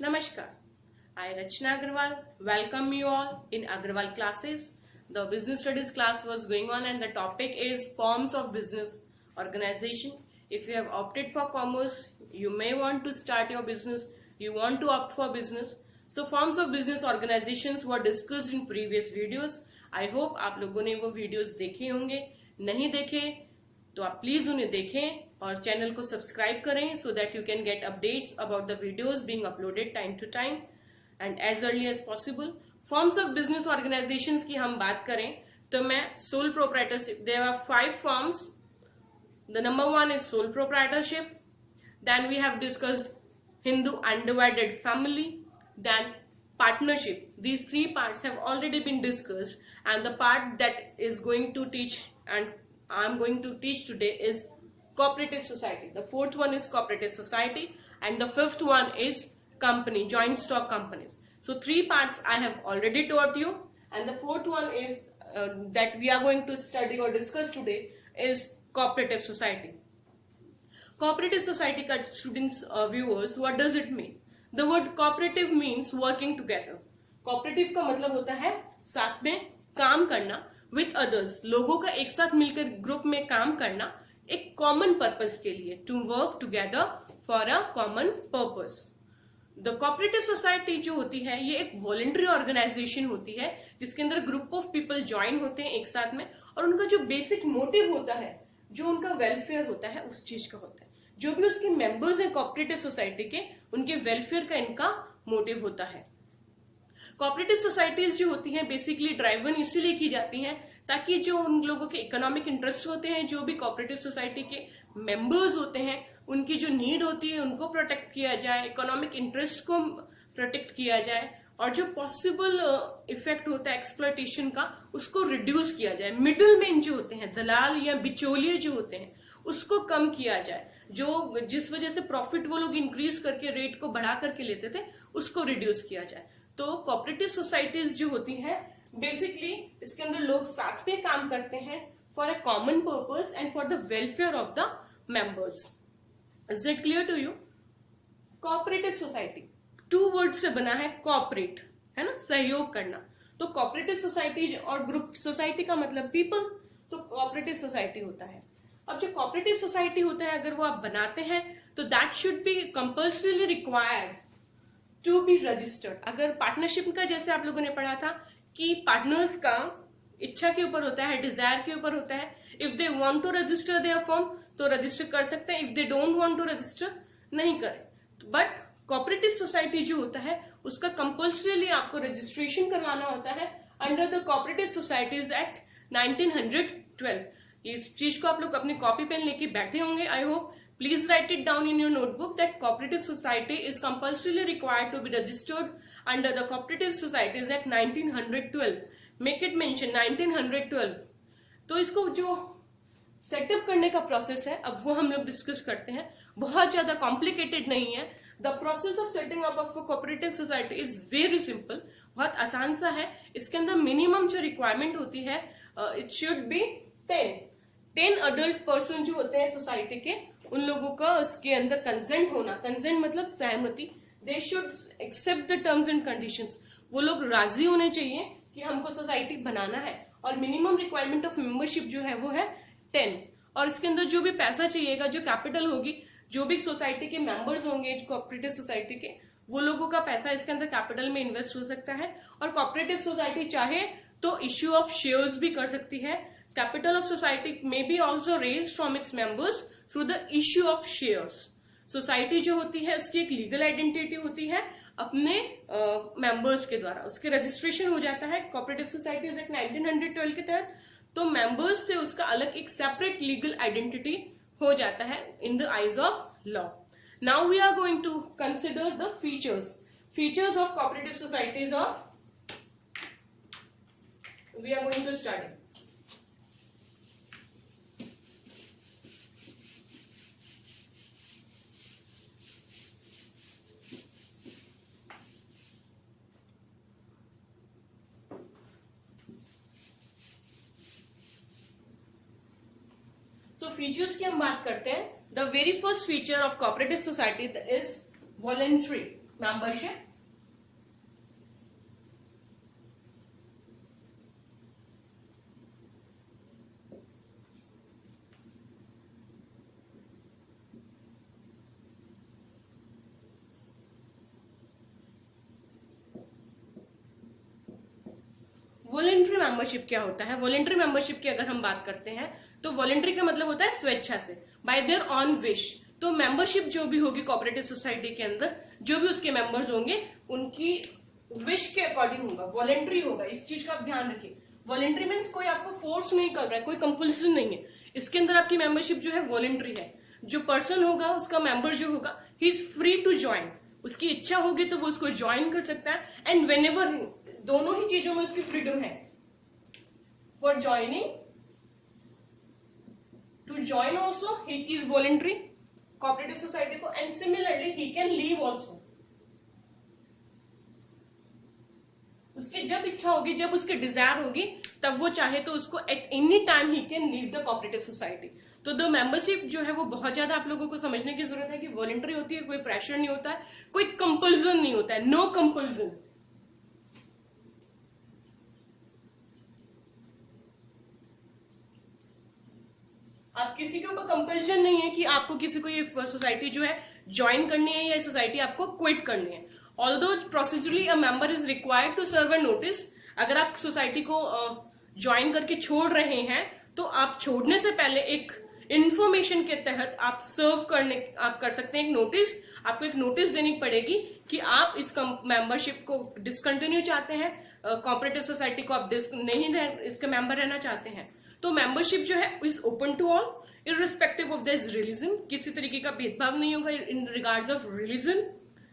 Namaskar. I, Rachna Agarwal, welcome you all in Agarwal classes. The business studies class was going on and the topic is forms of business organization. If you have opted for commerce, you may want to start your business, you want to opt for business. So forms of business organizations were discussed in previous videos. I hope आप लोगों ने वो videos देखे होंगे. नहीं देखे तो आप प्लीज उन्हें देखें और चैनल को सब्सक्राइब करें so that you can get updates about the videos being uploaded time to time and as early as possible. Forms of business organizations की हम बात करें तो मैं sole proprietorship, there are 5 forms. The number 1 is sole proprietorship. Then we have discussed Hindu undivided family. Then partnership. These 3 parts have already been discussed and the part that is going to teach and I'm going to teach today is cooperative society. The 4th one is cooperative society and the 5th one is company, joint stock companies. So 3 parts I have already taught you and the 4th one is that we are going to study or discuss today is cooperative society. Cooperative society का students viewers, what does it mean? The word cooperative means working together. Cooperative का मतलब होता है साथ में काम करना with others, लोगों का एक साथ मिलकर ग्रुप में काम करना एक कॉमन पर्पस के लिए, to work together for a common purpose. The cooperative society जो होती है ये एक वॉलंटरी ऑर्गेनाइजेशन होती है जिसके अंदर ग्रुप ऑफ पीपल ज्वाइन होते हैं एक साथ में और उनका जो बेसिक मोटिव होता है, जो उनका वेलफेयर होता है उस चीज का होता है. जो भी उसके मेंबर्स हैं कोऑपरेटिव सोसाइटी के, उनके वेलफेयर का इनका मोटिव होता है. कोऑपरेटिव सोसाइटीज जो होती हैं बेसिकली ड्राइवन इसीलिए की जाती हैं ताकि जो उन लोगों के इकोनॉमिक इंटरेस्ट होते हैं, जो भी कोऑपरेटिव सोसाइटी के मेंबर्स होते हैं, उनकी जो नीड होती है उनको प्रोटेक्ट किया जाए, इकोनॉमिक इंटरेस्ट को प्रोटेक्ट किया जाए और जो पॉसिबल इफेक्ट होता है एक्सप्लॉयटेशन का उसको रिड्यूस किया जाए. मिडिल मैन जो होते हैं, दलाल या बिचौलिए जो होते हैं, उसको कम किया जाए. जो जिस वजह से प्रॉफिट वो लोग इंक्रीज करके रेट को बढ़ा करके लेते थे उसको रिड्यूस किया जाए. तो कोऑपरेटिव सोसाइटीज जो होती हैं बेसिकली इसके अंदर लोग साथ में काम करते हैं for a common purpose and for the welfare of the members. Is it clear to you? Cooperative society 2 word से बना है, कोऑपरेट है ना, सहयोग करना. तो कोऑपरेटिव सोसाइटी और ग्रुप सोसाइटी का मतलब पीपल, तो कोऑपरेटिव सोसाइटी होता है. अब जो कोऑपरेटिव सोसाइटी होता है अगर वो आप बनाते हैं तो that should be compulsorily required to be registered. अगर पार्टनरशिप का जैसे आप लोगों ने पढ़ा था कि पार्टनर्स का इच्छा के ऊपर होता है, डिजायर के ऊपर होता है. If they want to register their firm तो रजिस्टर कर सकते हैं, if they don't want to register नहीं करें. बट कोऑपरेटिव सोसाइटी जो होता है उसका कंपल्सरीली आपको रजिस्ट्रेशन करवाना होता है under the cooperative societies act 1912. इस चीज को आप लोग अपनी कॉपी पेन लेके बैठे होंगे. I hope please write it down in your notebook that cooperative society is compulsorily required to be registered under the Cooperative Societies Act 1912. Make it mention 1912. तो इसको जो सेटअप करने का प्रोसेस है अब वो हम लोग डिस्कस करते हैं. बहुत ज्यादा कॉम्प्लिकेटेड नहीं है. The process of setting up of cooperative society is very simple. बहुत आसान सा है. इसके अंदर मिनिमम जो रिक्वायरमेंट होती है it should be 10 adult person जो होते हैं सोसाइटी के, उन लोगों का उसके अंदर कंसेंट होना. कंसेंट मतलब सहमति. They should accept the terms and conditions. वो लोग राजी होने चाहिए कि हमको सोसाइटी बनाना है. और मिनिमम रिक्वायरमेंट ऑफ मेंबरशिप जो है वो है 10. और इसके अंदर जो भी पैसा चाहिएगा, जो कैपिटल होगी, जो भी सोसाइटी के मेंबर्स होंगे कोऑपरेटिव सोसाइटी के, वो लोगों का पैसा इसके अंदर कैपिटल में इन्वेस्ट हो सकता है. और कोऑपरेटिव सोसाइटी चाहे तो इश्यू ऑफ शेयर्स भी कर सकती है. Capital of society may be also raised from its members through the issue of shares. Society जो होती है उसकी एक लीगल आइडेंटिटी होती है अपने मेंबर्स के द्वारा. उसके रजिस्ट्रेशन हो जाता है कोऑपरेटिव सोसाइटीज एक्ट 1912 के तहत. तो मेंबर्स से उसका अलग एक सेपरेट लीगल आइडेंटिटी हो जाता है in the eyes of law. Now we are going to consider the features of cooperative societies of we are going to study. तो फीचर्स की हम बात करते हैं. The very first feature of cooperative society is voluntary. membership. Voluntary membership क्या होता है? Voluntary membership की अगर हम बात करते हैं तो वॉलेंट्री का मतलब होता है स्वेच्छा से, बाय देयर ऑन विश। तो मेंबरशिप जो भी होगी कोऑपरेटिव सोसाइटी के अंदर, जो भी उसके मेंबर्स होंगे उनकी विश के अकॉर्डिंग होगा, वॉलेंट्री होगा। इस चीज का आप ध्यान रखिए। वॉलेंट्री मीन्स कोई आपको फोर्स नहीं कर रहा है, कोई कंपल्सन नहीं है। इसके अंदर आपकी मेंबरशिप जो है वॉलेंट्री है। जो पर्सन होगा, उसका मेंबर जो होगा, he is free to join. उसकी इच्छा होगी तो वो उसको ज्वाइन कर सकता है, एंड व्हेनेवर, दोनों ही चीजों में उसकी फ्रीडम है for joining, to join also he is voluntary cooperative society को, and similarly he can leave also. उसकी जब इच्छा होगी, जब उसकी डिजायर होगी, तब वो चाहे तो उसको at any time he can leave the cooperative society. तो द मेंबरशिप जो है वो बहुत ज्यादा आप लोगों को समझने की जरूरत है कि वॉलेंट्री होती है, कोई प्रेशर नहीं होता है, कोई कंपल्सन नहीं होता है, नो कंपल्सन। आप किसी के ऊपर कंपल्शन नहीं है कि आपको किसी को ये सोसाइटी जो है ज्वाइन करनी है या सोसाइटी आपको क्विट करनी है। Although procedurally a member is required to serve a notice. अगर आप सोसाइटी को ज्वाइन करके छोड़ रहे हैं तो आप छोड़ने से पहले एक इंफॉर्मेशन के तहत आप आप कर सकते हैं एक नोटिस। आपको एक नोटिस देनी पड़ेगी कि आप इस मेंबरशिप को डिसकंटिन्यू चाहते हैं, कोऑपरेटिव सोसाइटी को आप इसके मेंबर रहना चाहते हैं। तो मेंबरशिप जो है is open to all irrespective of this religion. किसी तरीके का भेदभाव नहीं होगा in regards of religion,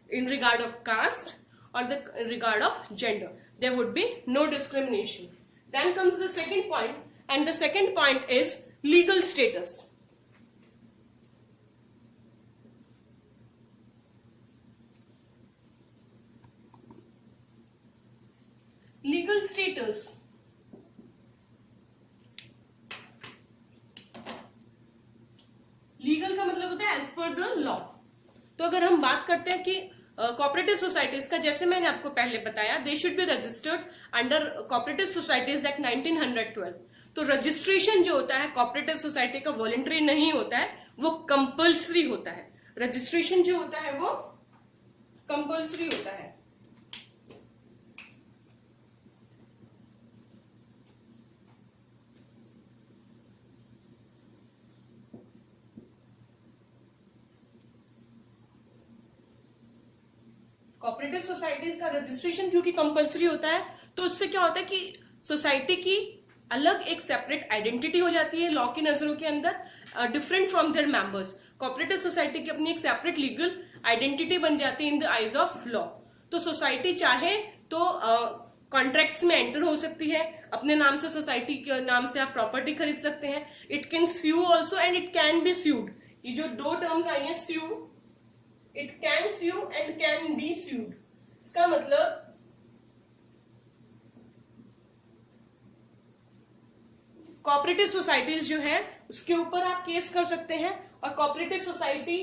in regard of caste or the regard of gender. There would be no discrimination. Then comes the second point, and the second point is legal status. Legal status. Legal का मतलब होता है as per the law. तो अगर हम बात करते हैं कि कोऑपरेटिव सोसाइटीज का, जैसे मैंने आपको पहले बताया, they should be registered under cooperative societies act 1912। तो रजिस्ट्रेशन जो होता है कोऑपरेटिव सोसाइटी का वॉलंटरी नहीं होता है, वो कंपल्सरी होता है। रजिस्ट्रेशन जो होता है वो कंपल्सरी होता है। कोऑपरेटिव सोसाइटीज का रजिस्ट्रेशन क्योंकि कंपल्सरी होता है, तो उससे क्या होता है कि सोसाइटी की अलग एक सेपरेट आइडेंटिटी हो जाती है लॉ की नजरों के अंदर, different from there members. Cooperative society की अपनी एक सेपरेट लीगल आइडेंटिटी बन जाती है in the eyes of law. तो सोसाइटी चाहे तो कॉन्ट्रैक्ट्स में एंटर हो सकती है, अपने नाम से, सोसाइटी के नाम से आप प्रॉपर्टी खरीद सकते हैं। It can sue also and it can be sued. ये जो दो टर्म्स आई है, sue, it can sue and can be sued. इसका मतलब कोऑपरेटिव सोसाइटीज जो है उसके ऊपर आप केस कर सकते हैं, और कोऑपरेटिव सोसाइटी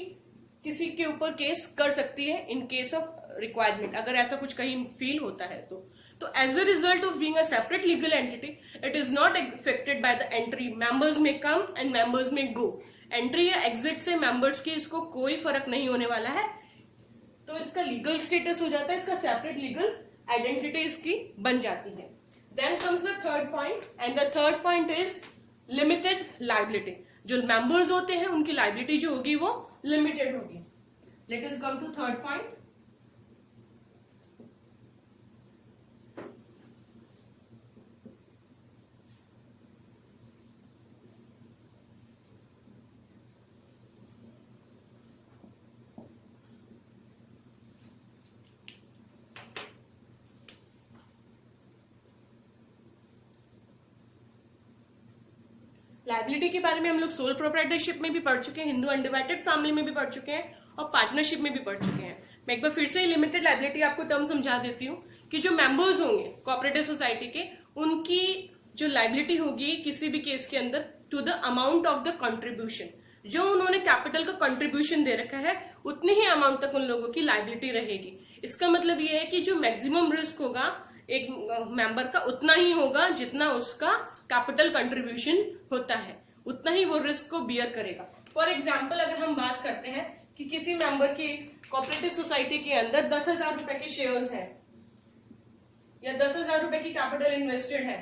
किसी के ऊपर केस कर सकती है इन केस ऑफ रिक्वायरमेंट, अगर ऐसा कुछ कहीं फील होता है तो as a result of being a separate legal entity, it is not affected by the entry. Members may come and members may go. Entry या एग्जिट से मेंबर्स की इसको कोई फर्क नहीं होने वाला है। तो इसका लीगल स्टेटस हो जाता है, इसका सेपरेट लीगल आइडेंटिटी इसकी बन जाती है। Then comes the third point, and the third point is limited liability. जो मेंबर्स होते हैं उनकी लाइबिलिटी जो होगी वो लिमिटेड होगी। Let us come to third point. Liability के बारे में हम लोग सोल प्रोप्राइटरशिप में भी पढ़ चुके हैं, हिंदू अनडिवाइडेड फैमिली में भी पढ़ चुके हैं, और पार्टनरशिप में भी पढ़ चुके हैं। मैं एक बार फिर से लिमिटेड लाइबिलिटी आपको टर्म समझा देती हूँ कि जो मेंबर्स होंगे कोऑपरेटिव सोसाइटी के, उनकी जो लाइबिलिटी होगी किसी भी केस के अंदर to the amount of the contribution. जो उन्होंने कैपिटल का कंट्रीब्यूशन दे रखा है उतनी ही अमाउंट तक उन लोगों की लायबिलिटी रहेगी। इसका मतलब ये है कि जो मैक्सिमम रिस्क होगा एक मेंबर का उतना ही होगा जितना उसका कैपिटल कंट्रीब्यूशन होता है, उतना ही वो रिस्क को बियर करेगा। फॉर एग्जाम्पल अगर हम बात करते हैं कि किसी मेंबर की कोऑपरेटिव सोसाइटी के अंदर 10,000 रुपए के शेयर्स हैं या 10,000 रुपए की कैपिटल इन्वेस्टेड है,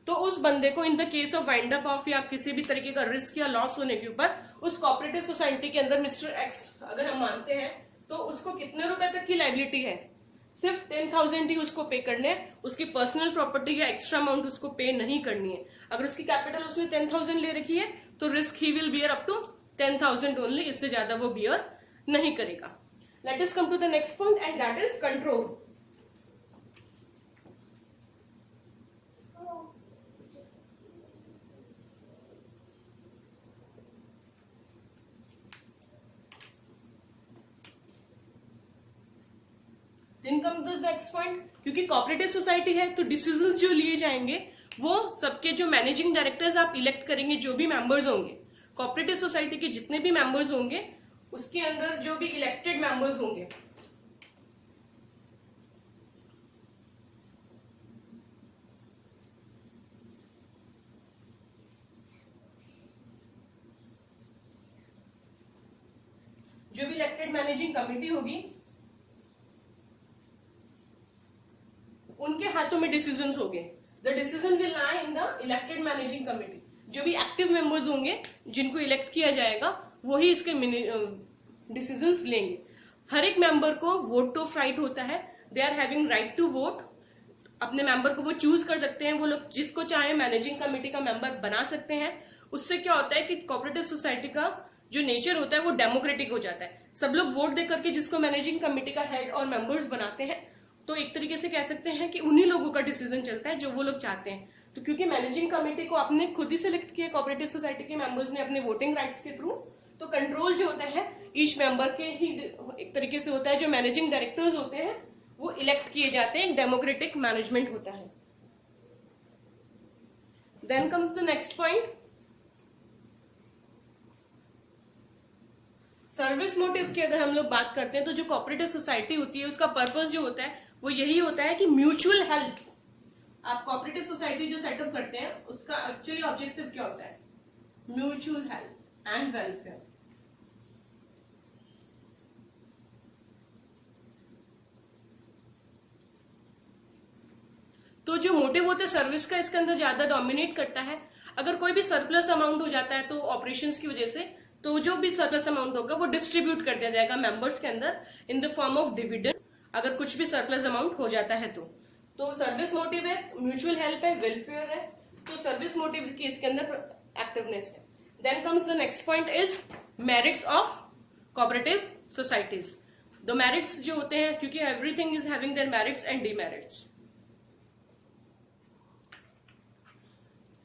तो उस बंदे को in the case of wind up of या किसी भी तरीके का रिस्क या लॉस होने के ऊपर उस कोऑपरेटिव सोसाइटी के अंदर मिस्टर एक्स अगर हम मानते हैं तो उसको कितने रुपए तक की लायबिलिटी है, सिर्फ 10,000 ही उसको पे करने हैं। उसकी पर्सनल प्रॉपर्टी या एक्स्ट्रा अमाउंट उसको पे नहीं करनी है। अगर उसकी कैपिटल उसने 10,000 ले रखी है तो रिस्क ही will bear up to 10,000 only, इससे ज्यादा वो बियर नहीं करेगा। Let us come to the next point and that is control. Then comes the next point, क्योंकि कोऑपरेटिव सोसाइटी है तो डिसीजंस जो लिए जाएंगे वो सबके जो मैनेजिंग डायरेक्टर्स आप इलेक्ट करेंगे, जो भी मेंबर्स होंगे कोऑपरेटिव सोसाइटी के जितने भी मेंबर्स होंगे उसके अंदर जो भी इलेक्टेड मेंबर्स होंगे जो भी इलेक्टेड मैनेजिंग कमेटी होगी उनके हाथों में डिसीजंस होंगे। The decision will lie in the elected managing committee. जो भी एक्टिव मेंबर्स होंगे जिनको इलेक्ट किया जाएगा वही इसके डिसीजंस लेंगे। हर एक मेंबर को वोट ऑफ राइट होता है, they are having right to vote. अपने मेंबर को वो चूज कर सकते हैं, वो लोग जिसको चाहे मैनेजिंग कमेटी का मेंबर बना सकते हैं। उससे क्या होता है कि कोऑपरेटिव सोसाइटी का जो नेचर होता है वो डेमोक्रेटिक हो जाता है। सब लोग वोट दे करके जिसको मैनेजिंग कमेटी का हेड और मेंबर्स बनाते हैं, तो एक तरीके से कह सकते हैं कि उन्हीं लोगों का डिसीजन चलता है जो वो लोग चाहते हैं। तो क्योंकि मैनेजिंग कमेटी को आपने खुद ही सिलेक्ट किया कोऑपरेटिव सोसाइटी के मेंबर्स ने अपने वोटिंग राइट्स के थ्रू, तो कंट्रोल जो होता है ईच मेंबर के ही एक तरीके से होता है। जो मैनेजिंग डायरेक्टर्स होते हैं वो इलेक्ट किए जाते हैं, एक डेमोक्रेटिक मैनेजमेंट होता है। Then comes the next point, service motive की अगर हम लोग बात करते हैं तो जो कोऑपरेटिव सोसाइटी होती है उसका पर्पस जो होता है वो यही होता है कि म्यूचुअल हेल्प। आप कोऑपरेटिव सोसाइटी जो सेटअप करते हैं उसका एक्चुअली ऑब्जेक्टिव क्या होता है, म्यूचुअल हेल्प एंड वेलफेयर। तो जो मोटिव होता है सर्विस का इसके अंदर ज्यादा डोमिनेट करता है। अगर कोई भी सरप्लस अमाउंट हो जाता है तो ऑपरेशंस की वजह से, तो जो भी सरप्लस अमाउंट होगा वो डिस्ट्रीब्यूट कर दिया जाएगा मेंबर्स के अंदर in the form of dividend. अगर कुछ भी सरप्लस अमाउंट हो जाता है तो सर्विस मोटिव है, म्यूचुअल हेल्प है, वेलफेयर है, तो सर्विस मोटिव की इसके अंदर एक्टिवनेस है। Then comes the next point is merits of cooperative societies. The merits जो होते हैं, क्योंकि everything is having their merits and demerits.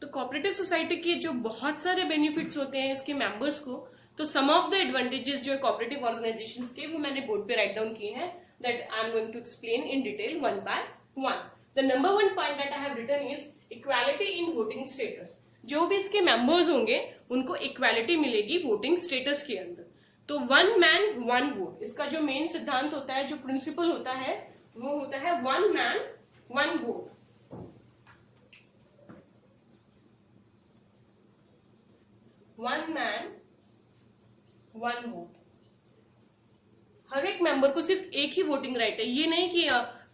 तो कोऑपरेटिव सोसाइटी के जो बहुत सारे बेनिफिट्स होते हैं इसके मेंबर्स को, तो सम ऑफ द एडवांटेजेस जो कोऑपरेटिव ऑर्गेनाइजेशंस के वो मैंने बोर्ड पे राइट डाउन किए हैं, that I am going to explain in detail one by one. The number one point that I have written is equality in voting status. जो भी इसके मेंबर्स होंगे उनको इक्वालिटी मिलेगी वोटिंग स्टेटस के अंदर। तो वन मैन वन वोट, इसका जो मेन सिद्धांत होता है, जो प्रिंसिपल होता है वो होता है one man one vote. One man one vote. हर एक मेंबर को सिर्फ एक ही वोटिंग राइट है। ये नहीं कि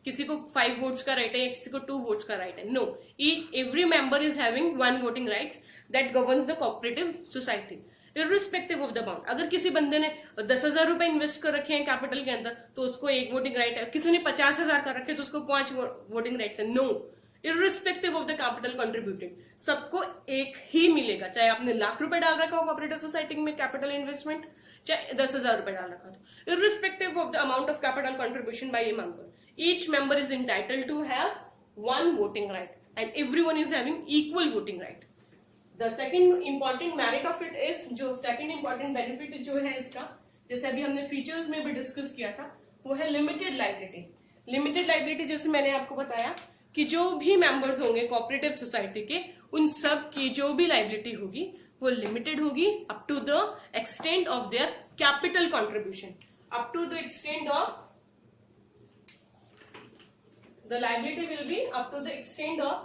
किसी को 5 वोट्स का राइट है या किसी को 2 वोट्स का राइट है। No, every member is having one voting rights that governs the cooperative society irrespective of the amount. अगर किसी बंदे ने 10,000 रुपए इन्वेस्ट कर रखे हैं कैपिटल के अंदर तो उसको एक वोटिंग राइट है, किसी ने 50,000 कर रखे तो उसको 5 वोटिंग राइट्स है। No, irrespective of the capital contributed, सबको एक ही मिलेगा। चाहे आपने लाख रुपए डाल रखा हो कोऑपरेटिव सोसाइटी में कैपिटल इन्वेस्टमेंट, चाहे 10,000 रुपए डाल रखा हो, irrespective of the amount of capital contribution by a member, each member is entitled to have one voting right and everyone is having equal voting right. The second important merit of it is, जो second important benefit जो है इसका, जैसे अभी हमने features में भी discuss किया था, वो है लिमिटेड लायबिलिटी। लिमिटेड लायबिलिटी जैसे मैंने आपको बताया कि जो भी मेंबर्स होंगे कोऑपरेटिव सोसाइटी के, उन सब की जो भी लायबिलिटी होगी वो लिमिटेड होगी up to the extent of their capital contribution, up to the extent of the liability will be up to the extent of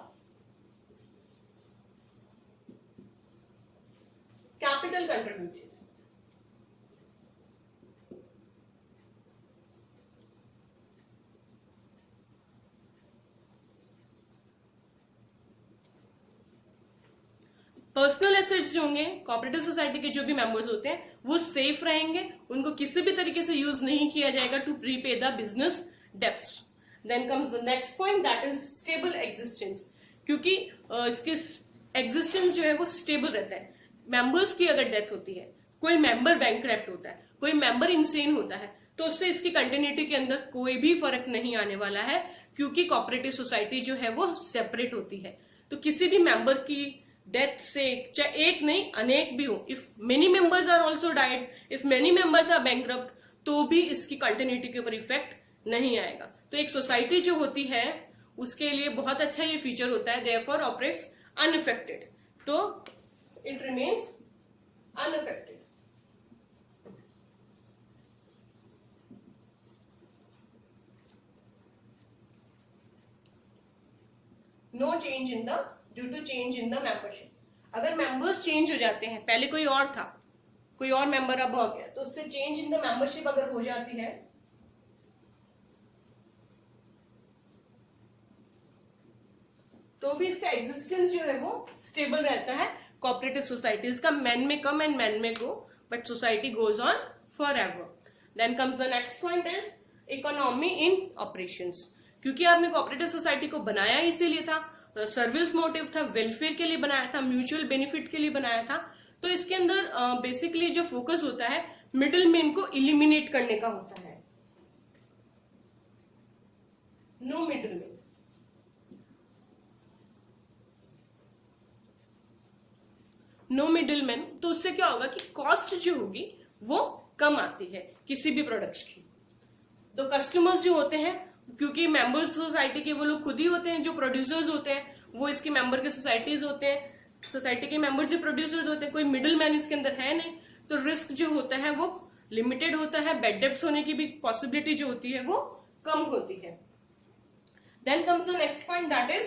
capital contributed. Personal assets जो होंगे कोऑपरेटिव सोसाइटी के जो भी मेंबर्स होते हैं वो सेफ रहेंगे, उनको किसी भी तरीके से यूज नहीं किया जाएगा to prepay the business debts. Then comes the next point, that is stable existence. क्योंकि इसके एग्जिस्टेंस जो है वो स्टेबल रहता है. मेंबर्स की अगर डेथ होती है, कोई मेंबर बैंकक्रप्ट होता है, कोई मेंबर इंसेन होता है, तो उससे इसकी कंटिन्यूटी के अंदर कोई भी फर्क नहीं आने वाला है, क्योंकि कोऑपरेटिव सोसाइटी जो है वो सेपरेट होती है. तो किसी भी मेंबर की डेथ से, चाहे एक नहीं अनेक भी हो, if many members are also died, if many members are bankrupt, तो भी इसकी कंटिन्यूटी के ऊपर इफेक्ट नहीं आएगा. तो एक सोसाइटी जो होती है उसके लिए बहुत अच्छा ये फीचर होता है, देयरफॉर ऑपरेट्स अनअफेक्टेड, तो it remains unaffected. No change in the due to change in the membership. अगर मेंबर्स चेंज हो जाते हैं, पहले कोई और था, कोई और मेंबर अब हो गया, तो उससे चेंज इन द मेंबरशिप अगर हो जाती है तो भी इसका एग्जिस्टेंस जो है वो स्टेबल रहता है. कोऑपरेटिव सोसाइटीज का मैन में come and men may go, but society goes on forever. Then comes the next point is economy in operations. क्योंकि आपने कोऑपरेटिव सोसाइटी को बनाया इसीलिए था, सर्विस मोटिव था, वेलफेयर के लिए बनाया था, म्यूचुअल बेनिफिट के लिए बनाया था. तो इसके अंदर बेसिकली जो फोकस होता है मिडिल मैन को इलिमिनेट करने का होता है. No middle man. No middle man. तो उससे क्या होगा कि कॉस्ट जो होगी वो कम आती है किसी भी प्रोडक्ट्स की. तो कस्टमर्स जो होते हैं, क्योंकि मेंबर्स सोसाइटी के वो लोग खुद ही होते हैं जो प्रोड्यूसर्स होते हैं, वो इसके मेंबर के सोसाइटीज होते हैं, सोसाइटी के मेंबर्स जो प्रोड्यूसर्स होते हैं, कोई मिडिल मैन इसके अंदर है नहीं, तो रिस्क जो होता है वो लिमिटेड होता है. बैड डेब्ट्स होने की भी पॉसिबिलिटी जो होती है वो कम होती है. Then comes the next point, that is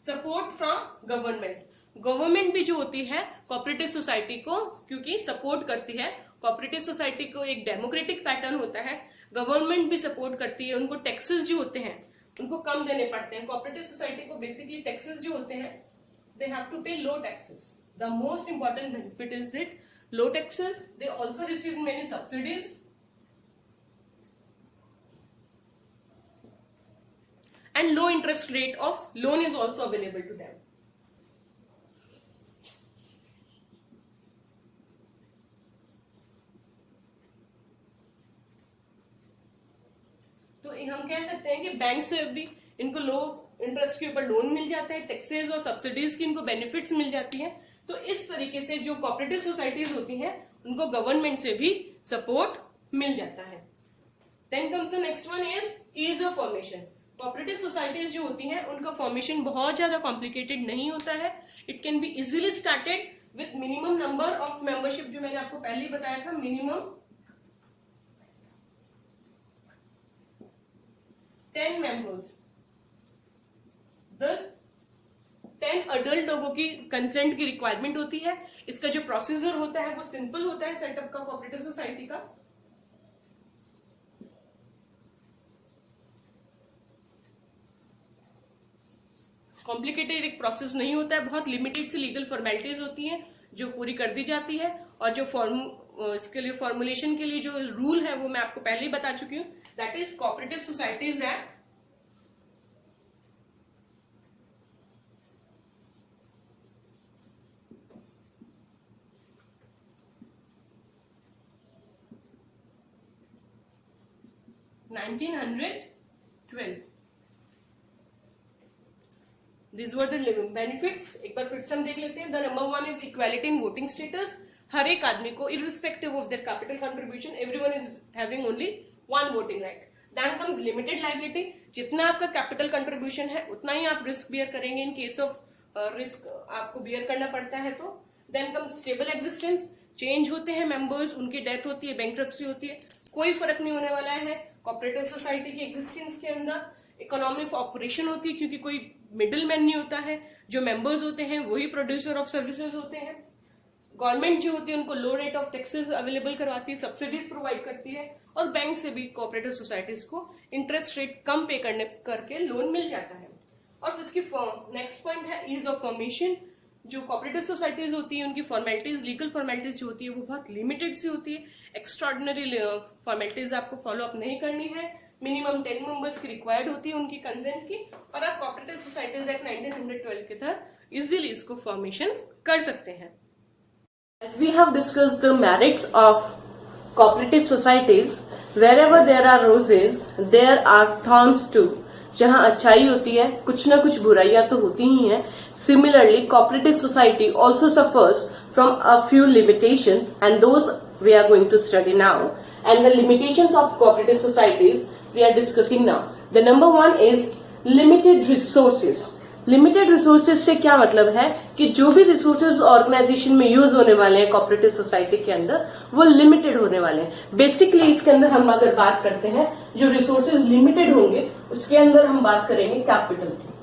support from government. Government भी जो होती है कोऑपरेटिव सोसाइटी को क्योंकि सपोर्ट करती है. कोऑपरेटिव सोसाइटी को एक डेमोक्रेटिक पैटर्न होता है, गवर्नमेंट भी सपोर्ट करती है. उनको टैक्सेस जो होते हैं उनको कम देने पड़ते हैं. कोऑपरेटिव सोसाइटी को बेसिकली टैक्सेस जो होते हैं they have to pay low taxes. The most important benefit is that low taxes. They also receive many subsidies and low interest rate of loan is also available to them. तो हम कह सकते हैं कि bank से भी इनको लो interest के ऊपर लोन मिल जाता है, टैक्सेस और सब्सिडीज की इनको बेनिफिट्स मिल जाती हैं. तो इस तरीके से जो कोऑपरेटिव सोसाइटीज होती हैं उनको गवर्नमेंट से भी सपोर्ट मिल जाता है. Then comes the next one is ease of formation. Cooperative societies जो होती हैं उनका फॉर्मेशन बहुत ज्यादा कॉम्प्लिकेटेड नहीं होता है. It can be easily started with minimum number of membership, जो मैंने आपको पहले ही बताया था, मिनिमम 10 मेंबर्स. 10 अडल्ट लोगों की कंसेंट की रिक्वायरमेंट होती है. इसका जो प्रोसीजर होता है वो सिंपल होता है सेटअप का कोऑपरेटिव सोसाइटी का. कॉम्प्लिकेटेड एक प्रोसेस नहीं होता है, बहुत लिमिटेड से लीगल फॉर्मेलिटीज होती हैं जो पूरी कर दी जाती है. और जो इसके लिए फॉर्मुलेशन के लिए जो रूल है वो मैं आपको पहले ही बता चुकी हूँ, that is cooperative societies act 1912. These were the living benefits. एक बार फिर से हम देख लेते हैं. The number one is equality in voting status. हर एक आदमी को irrespective of their capital contribution, everyone is having only one voting right. Then comes limited liability. जितना आपका capital contribution है उतना ही आप risk bear करेंगे. In case of risk आपको bear करना पड़ता है तो then come stable existence, change होते हैं मेंबर्स, उनकी डेथ होती है, बैंकरप्सी होती है, कोई फर्क नहीं होने वाला है कोऑपरेटिव सोसाइटी की एग्जिस्टेंस के अंदर। इकोनॉमी ऑफ ऑपरेशन होती है क्योंकि कोई मिडिल मैन नहीं होता है, जो मेंबर्स होते हैं वही प्रोड्यूसर ऑफ सर्विसेज होते हैं। गवर्नमेंट जो होती है उनको लो रेट ऑफ टैक्सेस अवेलेबल करवाती है, सब्सिडीज प्रोवाइड करती है, और बैंक से भी कोऑपरेटिव सोसाइटीज को इंटरेस्ट रेट कम पे करके लोन मिल जाता है। और इसकी नेक्स्ट पॉइंट है ईज ऑफ फॉर्मेशन। जो कोऑपरेटिव सोसाइटीज होती है उनकी फॉर्मेलिटीज, लीगल फॉर्मेलिटीज जो होती है वो बहुत लिमिटेड सी होती है, एक्स्ट्राऑर्डिनरी फॉर्मेलिटीज आपको फॉलो अप नहीं करनी है, मिनिमम 10 मेंबर्स की रिक्वायर्ड होती है उनकी कंसेंट की, और आप कोऑपरेटिव सोसाइटीज एक्ट 1912 के तहत इजीली इसको फॉर्मेशन कर सकते हैं। As we have discussed the merits of cooperative societies, wherever there are roses, there are thorns too. जहाँ अच्छाई होती है कुछ ना कुछ बुराइयां तो होती ही हैं। Similarly, cooperative society also suffers from a few limitations, and those we are going to study now. And the limitations of cooperative societies we are discussing now. The number one is limited resources. Limited resources से क्या मतलब है कि जो भी resources organisation में use होने वाले हैं कोऑपरेटिव सोसाइटी के अंदर वो लिमिटेड होने वाले हैं। बेसिकली इसके अंदर हम अगर बात करते हैं जो रिसोर्सेज लिमिटेड होंगे उसके अंदर हम बात करेंगे कैपिटल की।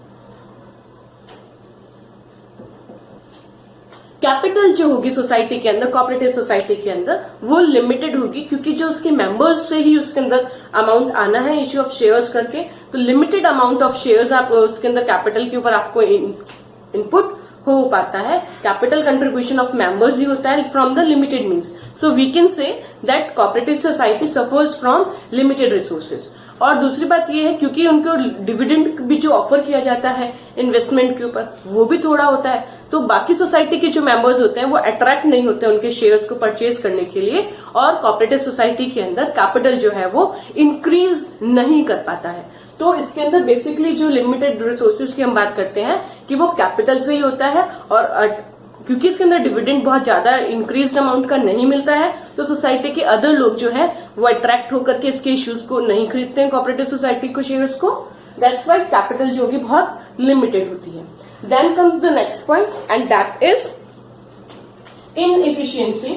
कैपिटल जो होगी सोसाइटी के अंदर, कोऑपरेटिव सोसाइटी के अंदर, वो लिमिटेड होगी क्योंकि जो उसके मेंबर्स से ही उसके अंदर अमाउंट आना है इश्यू ऑफ शेयर्स करके, तो लिमिटेड अमाउंट ऑफ शेयर्स आप उसके अंदर कैपिटल के ऊपर आपको इनपुट हो पाता है। कैपिटल कंट्रीब्यूशन ऑफ मेंबर्स ही होता है from the limited means. So we can say that cooperative society suffers from limited resources. और दूसरी बात यह है क्योंकि उनको डिविडेंड भी जो ऑफर किया जाता है इन्वेस्टमेंट के ऊपर वो भी थोड़ा होता है, तो बाकी सोसाइटी के जो मेंबर्स होते हैं वो अट्रैक्ट नहीं होते उनके शेयर्स को परचेज करने के लिए, और कोऑपरेटिव सोसाइटी के अंदर कैपिटल जो है वो इंक्रीज नहीं कर पाता है। तो इसके अंदर बेसिकली जो लिमिटेड रिसोर्सेज की हम बात करते हैं कि वो कैपिटल से ही होता है, और क्योंकि इसके अंदर डिविडेंड बहुत ज्यादा इंक्रीज अमाउंट का नहीं मिलता है तो सोसाइटी के अदर लोग जो है वो अट्रैक्ट होकर के इसके इश्यूज को नहीं खरीदते हैं कोऑपरेटिव सोसाइटी को शेयर्स को। दैट्स वाई कैपिटल जो होगी बहुत लिमिटेड होती है। Then comes the next point and that is inefficiency.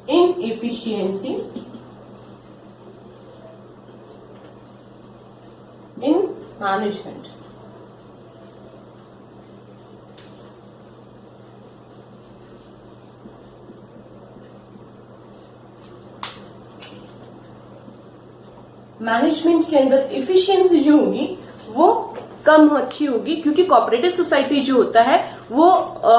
Inefficiency in management. Management के अंदर इफिशियंसी जो होगी वो कम अच्छी होगी क्योंकि कोऑपरेटिव सोसाइटी जो होता है वो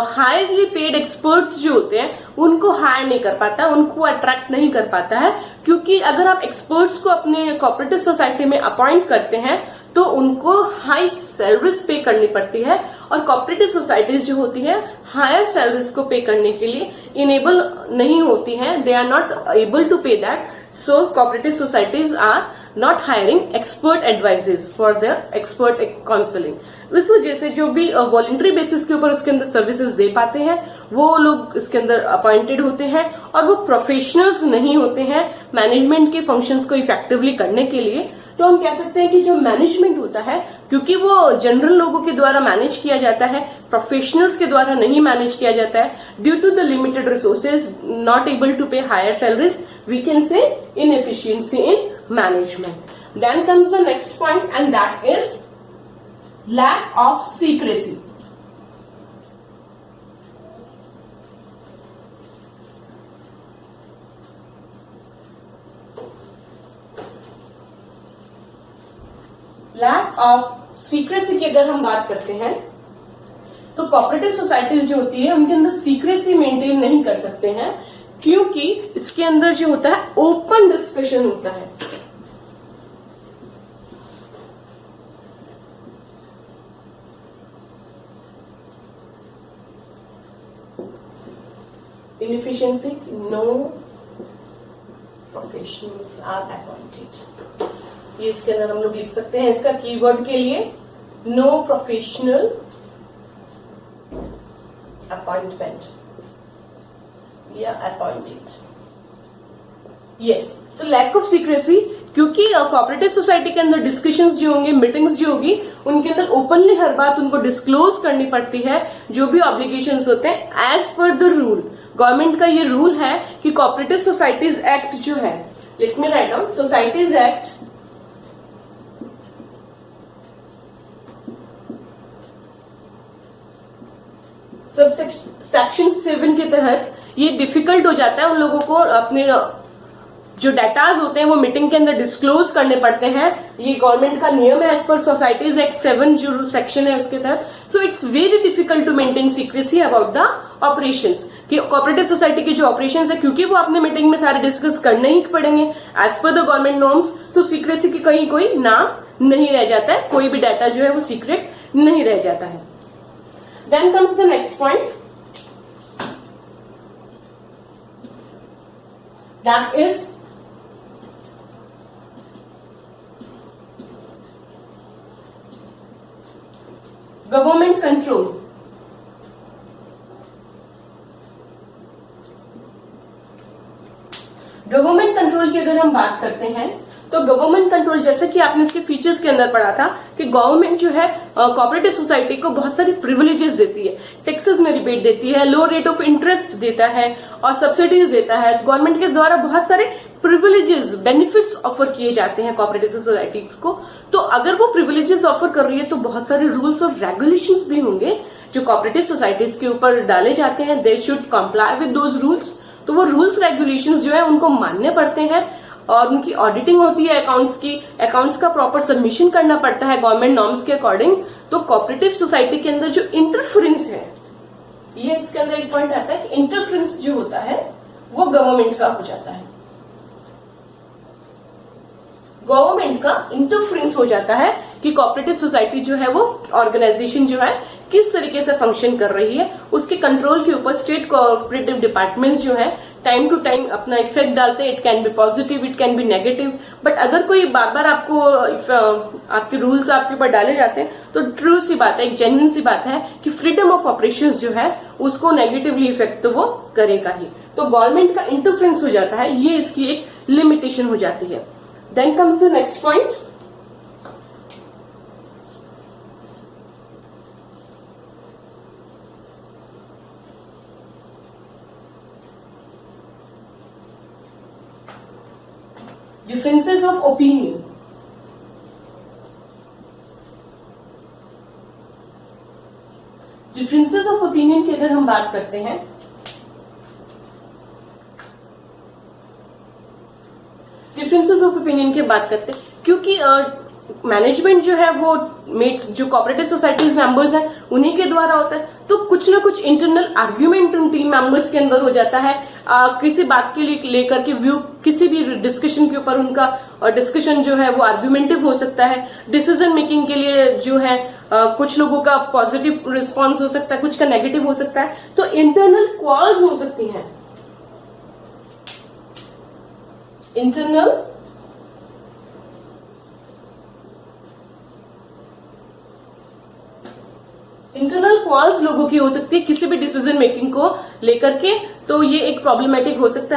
हाईली पेड एक्सपर्ट्स जो होते हैं उनको हायर नहीं कर पाता, उनको अट्रैक्ट नहीं कर पाता है, क्योंकि अगर आप एक्सपर्ट्स को अपने कोऑपरेटिव सोसाइटी में अपॉइंट करते हैं तो उनको हाई सैलरीज पे करनी पड़ती है, और कोऑपरेटिव सोसाइटीज जो होती है हायर सैलरीज को पे करने के लिए इनेबल नहीं होती हैं, they are not able to pay that. So cooperative societies are not hiring expert advises for their expert counselling. इस वजह से जो भी वॉलंटरी बेसिस के ऊपर उसके अंदर सर्विसेज दे पाते हैं वो लोग इसके अंदर अपॉइंटेड होते हैं, और वो प्रोफेशनल्स नहीं होते हैं मैनेजमेंट के फंक्शंस को इफेक्टिवली करने के लिए। तो हम कह सकते हैं कि जो मैनेजमेंट होता है क्योंकि वो जनरल लोगों के द्वारा मैनेज किया जाता है, प्रोफेशनल्स के द्वारा नहीं मैनेज किया जाता है, due to the limited resources not able to pay higher salaries, we can say inefficiency in management. Then comes the next point and that is lack of secrecy. Lack of secrecy की अगर हम बात करते हैं तो cooperative societies जो होती है उनके अंदर सीक्रेसी मेंटेन नहीं कर सकते हैं, क्योंकि इसके अंदर जो होता है ओपन डिस्कशन होता है। Inefficiency, no professionals are appointed. ये इसके अंदर हम लोग लिख सकते हैं इसका कीवर्ड के लिए no professional appointment या appointed. Yes, so lack of secrecy क्योंकि कोऑपरेटिव सोसाइटी के अंदर डिस्कशंस जो होंगे, मीटिंग्स जो होगी, उनके अंदर ओपनली हर बात उनको डिस्क्लोज करनी पड़ती है, जो भी ऑब्लिगेशंस होते हैं as per the rule. Government का ये रूल है कि कोऑपरेटिव सोसाइटीज एक्ट जो है, let me write down, societies act sub section 7 के तहत ये डिफिकल्ट हो जाता है उन लोगों को अपने जो डेटाज होते हैं वो मीटिंग के अंदर डिस्क्लोज करने पड़ते हैं। ये गवर्नमेंट का नियम है एज पर सोसाइटीज एक्ट 7 जो सेक्शन है उसके तहत। So it's very difficult to maintain secrecy about the operations, कि कोऑपरेटिव सोसाइटी के जो ऑपरेशंस है, क्योंकि वो अपने मीटिंग में सारे डिस्कस करने ही पड़ेंगे as per the government norms, तो सीक्रेसी की कहीं कोई नाम नहीं रह जाता है, कोई भी डाटा जो है वो सीक्रेट नहीं रह जाता है। Then comes the next point, that is government control. Government control की अगर हम बात करते हैं तो गवर्नमेंट कंट्रोल, जैसे कि आपने इसके फीचर्स के अंदर पढ़ा था कि गवर्नमेंट जो है कोऑपरेटिव सोसाइटी को बहुत सारी प्रिविलेजेस देती है, टैक्सेस में रिबेट देती है, लो रेट ऑफ इंटरेस्ट देता है और सब्सिडीज देता है। गवर्नमेंट के द्वारा बहुत सारे प्रिविलेजेस, बेनिफिट्स ऑफर किए जाते हैं कोऑपरेटिव सोसाइटीज को। तो अगर वो प्रिविलेजेस ऑफर कर रही है तो बहुत सारे रूल्स और रेगुलेशंस भी होंगे जो कोऑपरेटिव सोसाइटीज के ऊपर डाले जाते हैं। They should comply with those rules. तो वो रूल्स रेगुलेशंस जो है उनको मानने पड़ते हैं और उनकी ऑडिटिंग होती है अकाउंट्स की, अकाउंट्स का प्रॉपर सबमिशन करना पड़ता है गवर्नमेंट नॉर्म्स के अकॉर्डिंग। तो कोऑपरेटिव सोसाइटी के अंदर जो इंटरफेरेंस है, ये इसके अंदर एक पॉइंट आता है कि इंटरफेरेंस जो होता है वो गवर्नमेंट का हो जाता है। गवर्नमेंट का इंटरफेरेंस हो जाता है कि कोऑपरेटिव सोसाइटी जो है वो ऑर्गेनाइजेशन जो है किस तरीके से फंक्शन कर रही है, उसके कंट्रोल के ऊपर स्टेट कोऑपरेटिव डिपार्टमेंट्स जो है टाइम टू टाइम अपना इफेक्ट डालते हैं। It can B positive, it can B negative, but अगर कोई बार बार आपको आपके रूल्स आपके ऊपर डाले जाते हैं तो ट्रू सी बात है, एक जेन्युइन सी बात है कि फ्रीडम ऑफ ऑपरेशंस जो है उसको नेगेटिवली इफेक्ट तो वो करेगा ही। तो गवर्नमेंट का इंटरफेरेंस हो जाता है, ये इसकी एक लिमिटेशन हो जाती है। Then comes the next point, differences of opinion. Differences of opinion की अगर हम बात करते हैं, डिफरेंसेस ऑफ ओपिनियन की बात करते हैं, क्योंकि मैनेजमेंट जो है वो जो कोऑपरेटिव सोसाइटीज मेंबर्स हैं उन्हीं के द्वारा होता है, तो कुछ ना कुछ इंटरनल आर्ग्यूमेंट उन टीम मेंबर्स के अंदर हो जाता है। किसी बात के लिए लेकर के व्यू, किसी भी डिस्कशन के ऊपर उनका डिस्कशन जो है वो आर्ग्यूमेंटिव हो सकता है। डिसीजन मेकिंग के लिए जो है कुछ लोगों का पॉजिटिव रिस्पॉन्स हो सकता है, कुछ का नेगेटिव हो सकता है। तो इंटरनल क्वाल्स हो सकती हैं, इंटरनल क्वाल्स लोगों की हो सकती है किसी भी डिसीजन मेकिंग को लेकर के। तो ये एक प्रॉब्लमेटिक हो सकता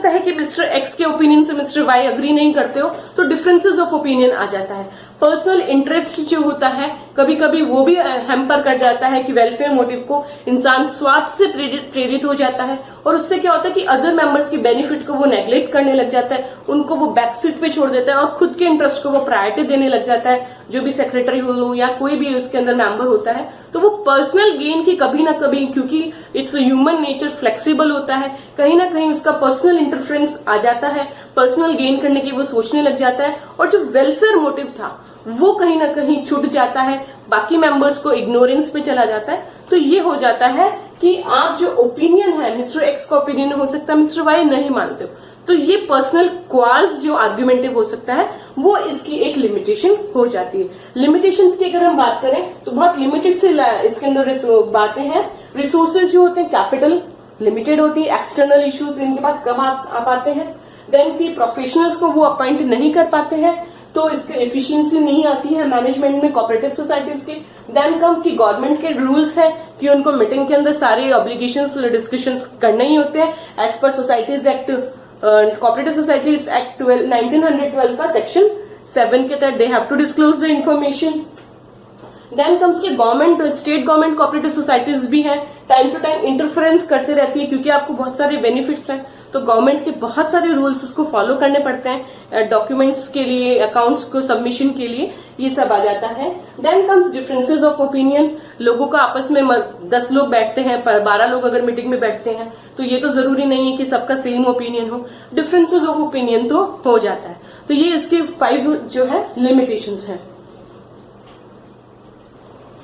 है कि मिस्टर एक्स के ओपिनियन से मिस्टर वाई अग्री नहीं करते हो, तो डिफरेंसेस ऑफ ओपिनियन आ जाता है। पर्सनल इंटरेस्ट जो होता है कभी कभी वो भी हैम्पर कर जाता है कि वेलफेयर मोटिव को इंसान स्वार्थ से प्रेरित हो जाता है, और उससे क्या होता है कि अदर मेंबर्स की बेनिफिट को वो नेग्लेक्ट करने लग जाता है, उनको वो बैक सीट पे छोड़ देता है और खुद के इंटरेस्ट को वो प्रायोरिटी देने लग जाता है। जो भी सेक्रेटरी हो या कोई भी उसके अंदर मेंबर होता है, तो वो पर्सनल गेन की कभी ना कभी, क्योंकि इट्स ह्यूमन नेचर फ्लेक्सिबल होता है, कहीं ना कहीं उसका पर्सनल इंटरफेरेंस आ जाता है, पर्सनल गेन करने की वो सोचने लग जाता है, और जो वेलफेयर मोटिव था वो कहीं ना कहीं छूट जाता है, बाकी मेंबर्स को इग्नोरेंस पे चला जाता है। तो ये हो जाता है कि आप जो ओपिनियन है, मिस्टर एक्स का ओपिनियन हो सकता है मिस्टर वाई नहीं मानते हो, तो ये पर्सनल क्वाल्स जो आर्ग्यूमेंटिव हो सकता है वो इसकी एक लिमिटेशन हो जाती है। लिमिटेशंस की अगर हम बात करें तो बहुत लिमिटेड से इसके अंदर बातें हैं। रिसोर्सेज जो होते हैं, कैपिटल लिमिटेड होती है, एक्सटर्नल इश्यूज इनके पास कम आ पाते हैं। देन की प्रोफेशनल्स को वो अपॉइंट नहीं कर पाते हैं, तो इसके एफिशिएंसी नहीं आती है मैनेजमेंट में कोऑपरेटिव सोसाइटीज की। देन कम की गवर्नमेंट के रूल्स है कि उनको मीटिंग के अंदर सारे ऑब्लिगेशंस डिस्कशंस करने ही होते हैं as per societies act cooperative societies act 1912 का सेक्शन 7 के तहत they have to disclose the information. Then comes के government, state government cooperative societies भी हैं, टाइम टू टाइम इंटरफेरेंस करते रहती है क्योंकि आपको बहुत सारे बेनिफिट्स हैं, तो गवर्नमेंट के बहुत सारे रूल्स उसको फॉलो करने पड़ते हैं डॉक्यूमेंट्स के लिए, अकाउंट्स को सबमिशन के लिए, ये सब आ जाता है। Then comes differences of opinion, लोगों का आपस में 10 लोग बैठते हैं, 12 लोग अगर मीटिंग में बैठते हैं तो ये तो जरूरी नहीं है कि सबका सेम ओपिनियन हो, डिफरेंसेस ऑफ ओपिनियन तो हो जाता है। तो ये इसके 5 जो है लिमिटेशंस हैं।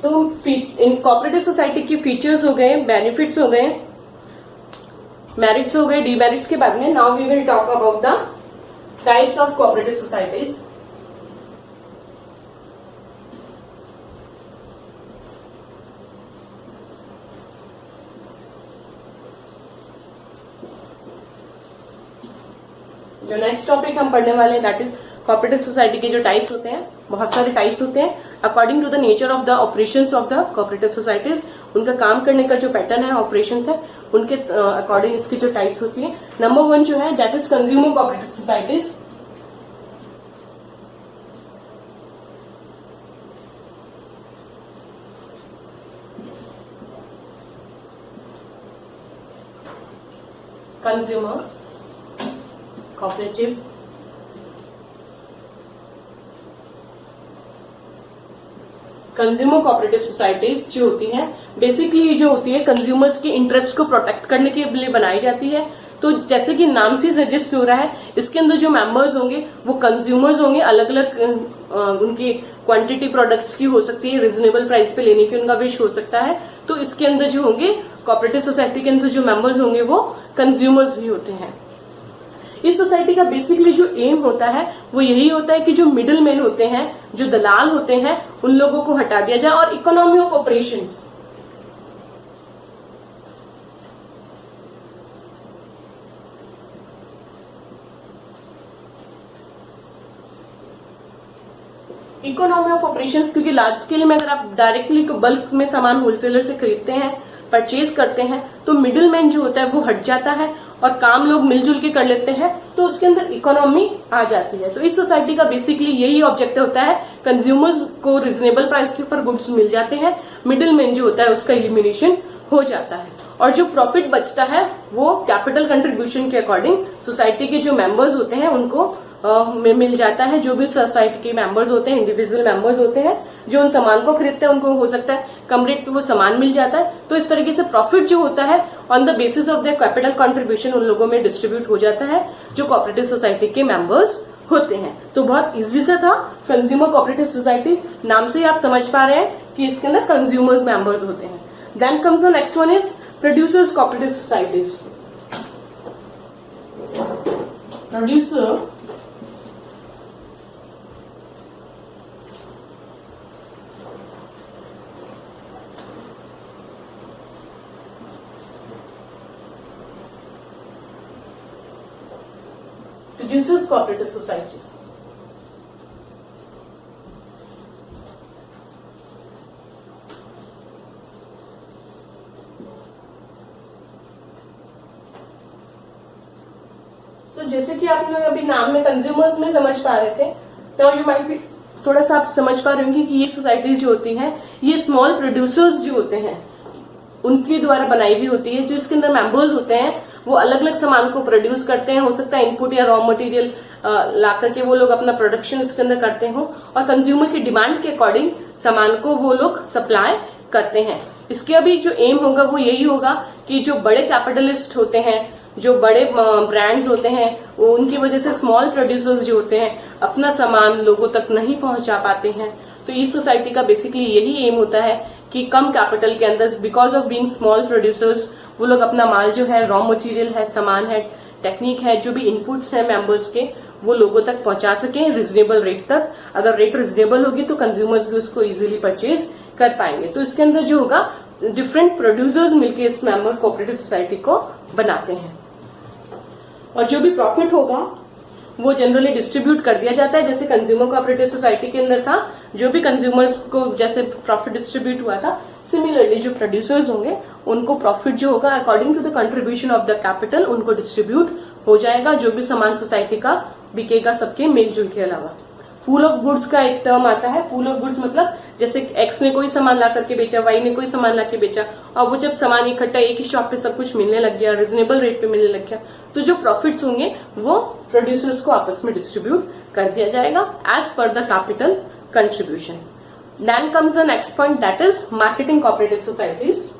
तो इन कोऑपरेटिव सोसाइटी के फीचर्स हो गए, बेनिफिट्स हो गए, मेरिट्स हो गए, डीमेरिट्स के बारे में। Now we will talk about the types of cooperative societies. जो नेक्स्ट टॉपिक हम पढ़ने वाले हैं दैट इज कोऑपरेटिव सोसाइटी के जो टाइप्स होते हैं, बहुत सारे टाइप्स होते हैं according to the nature of the operations of the cooperative societies. उनका काम करने का जो पैटर्न है, ऑपरेशंस है, उनके अकॉर्डिंग इसकी जो टाइप्स होती है। नंबर 1 जो है that is consumer cooperative societies. Consumer cooperative consumer cooperative societies जो होती है बेसिकली जो होती है कंज्यूमर्स के इंटरेस्ट को प्रोटेक्ट करने के लिए बनाई जाती है। तो जैसे कि नाम से सजेस्ट हो रहा है, इसके अंदर जो मेंबर्स होंगे वो कंज्यूमर्स होंगे, अलग अलग उनकी क्वांटिटी प्रोडक्ट्स की हो सकती है, रिजनेबल प्राइस पे लेने की उनका विश हो सकता है। तो इसके अंदर जो होंगे कोऑपरेटिव सोसाइटी के अंदर जो मेंबर्स होंगे वो कंज्यूमर्स ही होते हैं। इस सोसाइटी का बेसिकली जो एम होता है वो यही होता है कि जो मिडिल मैन होते हैं, जो दलाल होते हैं, उन लोगों को हटा दिया जाए और economy of operations, economy of operations, क्योंकि लार्ज स्केल में अगर आप डायरेक्टली बल्क में सामान होलसेलर से खरीदते हैं, परचेज करते हैं, तो मिडिल मैन जो होता है वो हट जाता है और काम लोग मिलजुल के कर लेते हैं, तो उसके अंदर इकोनॉमी आ जाती है। तो इस सोसाइटी का बेसिकली यही ऑब्जेक्टिव होता है, कंज्यूमर्स को रिजनेबल प्राइस के ऊपर गुड्स मिल जाते हैं, मिडिल मैन जो होता है उसका एलिमिनेशन हो जाता है और जो प्रॉफिट बचता है वो कैपिटल कंट्रीब्यूशन के अकॉर्डिंग सोसाइटी के जो मेंबर्स होते हैं उनको में मिल जाता है। जो भी सोसाइटी के मेंबर्स होते हैं, इंडिविजुअल मेंबर्स होते हैं, जो उन सामान को खरीदते हैं उनको हो सकता है कम रेट पे वो सामान मिल जाता है। तो इस तरीके से प्रॉफिट जो होता है on the basis of the capital contribution उन लोगों में डिस्ट्रीब्यूट हो जाता है जो कोऑपरेटिव सोसाइटी के मेंबर्स होते हैं। तो बहुत इजी सा था कंज्यूमर कोऑपरेटिव सोसाइटी, नाम से ही आप समझ पा रहे हैं कि इसके अंदर कंज्यूमर्स मेंबर्स होते हैं। Then comes the next one is producers cooperative societies. Producer Producers cooperative societies. So, जैसे कि आप लोग अभी नाम में कंज्यूमर्स में समझ पा रहे थे, तो यू माइट भी थोड़ा सा आप समझ पा रहे होंगे कि ये सोसाइटीज जो होती हैं ये स्मॉल प्रोड्यूसर्स जो होते हैं उनके द्वारा बनाई हुई होती है। जो इसके अंदर मेंबर्स होते हैं वो अलग अलग सामान को प्रोड्यूस करते हैं, हो सकता है इनपुट या रॉ मटेरियल ला करके वो लोग अपना प्रोडक्शन इसके अंदर करते हो और कंज्यूमर की डिमांड के अकॉर्डिंग सामान को वो लोग सप्लाई करते हैं। इसके अभी जो एम होगा वो यही होगा कि जो बड़े कैपिटलिस्ट होते हैं, जो बड़े ब्रांड्स होते हैं, उनकी वजह से स्मॉल प्रोड्यूसर्स जो होते हैं अपना सामान लोगों तक नहीं पहुंचा पाते हैं। तो इस सोसाइटी का बेसिकली यही एम होता है कि कम कैपिटल के अंदर, because of being small producers, वो लोग अपना माल जो है, रॉ मटेरियल है, सामान है, टेक्निक है, जो भी इनपुट्स है मेंबर्स के, वो लोगों तक पहुंचा सकें रिजनेबल रेट तक। अगर रेट रिजनेबल होगी तो कंज्यूमर्स भी उसको इजीली परचेज कर पाएंगे। तो इसके अंदर जो होगा डिफरेंट प्रोड्यूसर्स मिलकर इस मेंबर कोऑपरेटिव सोसाइटी को बनाते हैं और जो भी प्रॉफिट होगा वो जनरली डिस्ट्रीब्यूट कर दिया जाता है। जैसे कंज्यूमर कोऑपरेटिव सोसाइटी के अंदर था, जो भी कंज्यूमर्स को जैसे प्रॉफिट डिस्ट्रीब्यूट हुआ था सिमिलरली जो प्रोड्यूसर्स होंगे उनको प्रॉफिट जो होगा according to the contribution of the capital उनको डिस्ट्रीब्यूट हो जाएगा, जो भी सामान सोसाइटी का बिकेगा सबके मिलजुल के अलावा। पूल ऑफ गुड्स का एक टर्म आता है। पूल ऑफ गुड्स मतलब जैसे एक्स ने कोई सामान ला करके बेचा, वाई ने कोई सामान ला के बेचा, और वो जब सामान इकट्ठा एक ही शॉप पे सब कुछ मिलने लग गया, रिजनेबल रेट पे मिलने लग गया, तो जो प्रॉफिट्स होंगे वो प्रोड्यूसर्स को आपस में डिस्ट्रीब्यूट कर दिया जाएगा as per the capital contribution. Then comes the next point, that is marketing cooperative societies.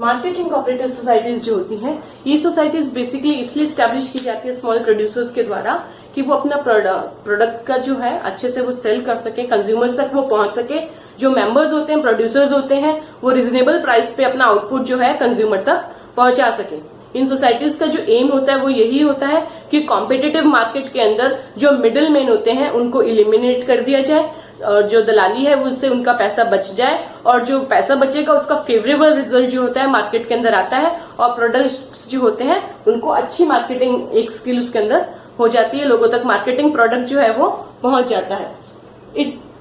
Marketing cooperative societies जो होती हैं, ये सोसाइटीज बेसिकली इसलिए स्टैब्लिश की जाती है स्मॉल प्रोड्यूसर्स के द्वारा कि वो अपना प्रोडक्ट का जो है अच्छे से वो सेल कर सके, कंज्यूमर्स तक वो पहुंच सके। जो मेंबर्स होते हैं, प्रोड्यूसर्स होते हैं, वो रिजनेबल प्राइस पे अपना आउटपुट जो है कंज्यूमर तक पहुंचा सके। इन सोसाइटीज का जो एम होता है वो यही होता है कि कॉम्पिटिटिव मार्केट के अंदर जो मिडिल मैन होते हैं उनको इलिमिनेट कर दिया जाए, और जो दलाली है उससे उनका पैसा बच जाए, और जो पैसा बचेगा उसका फेवरेबल रिजल्ट जो होता है मार्केट के अंदर आता है, और प्रोडक्ट्स जो होते हैं उनको अच्छी मार्केटिंग एक स्किल्स के अंदर हो जाती है, लोगों तक मार्केटिंग प्रोडक्ट जो है वो पहुंच जाता है।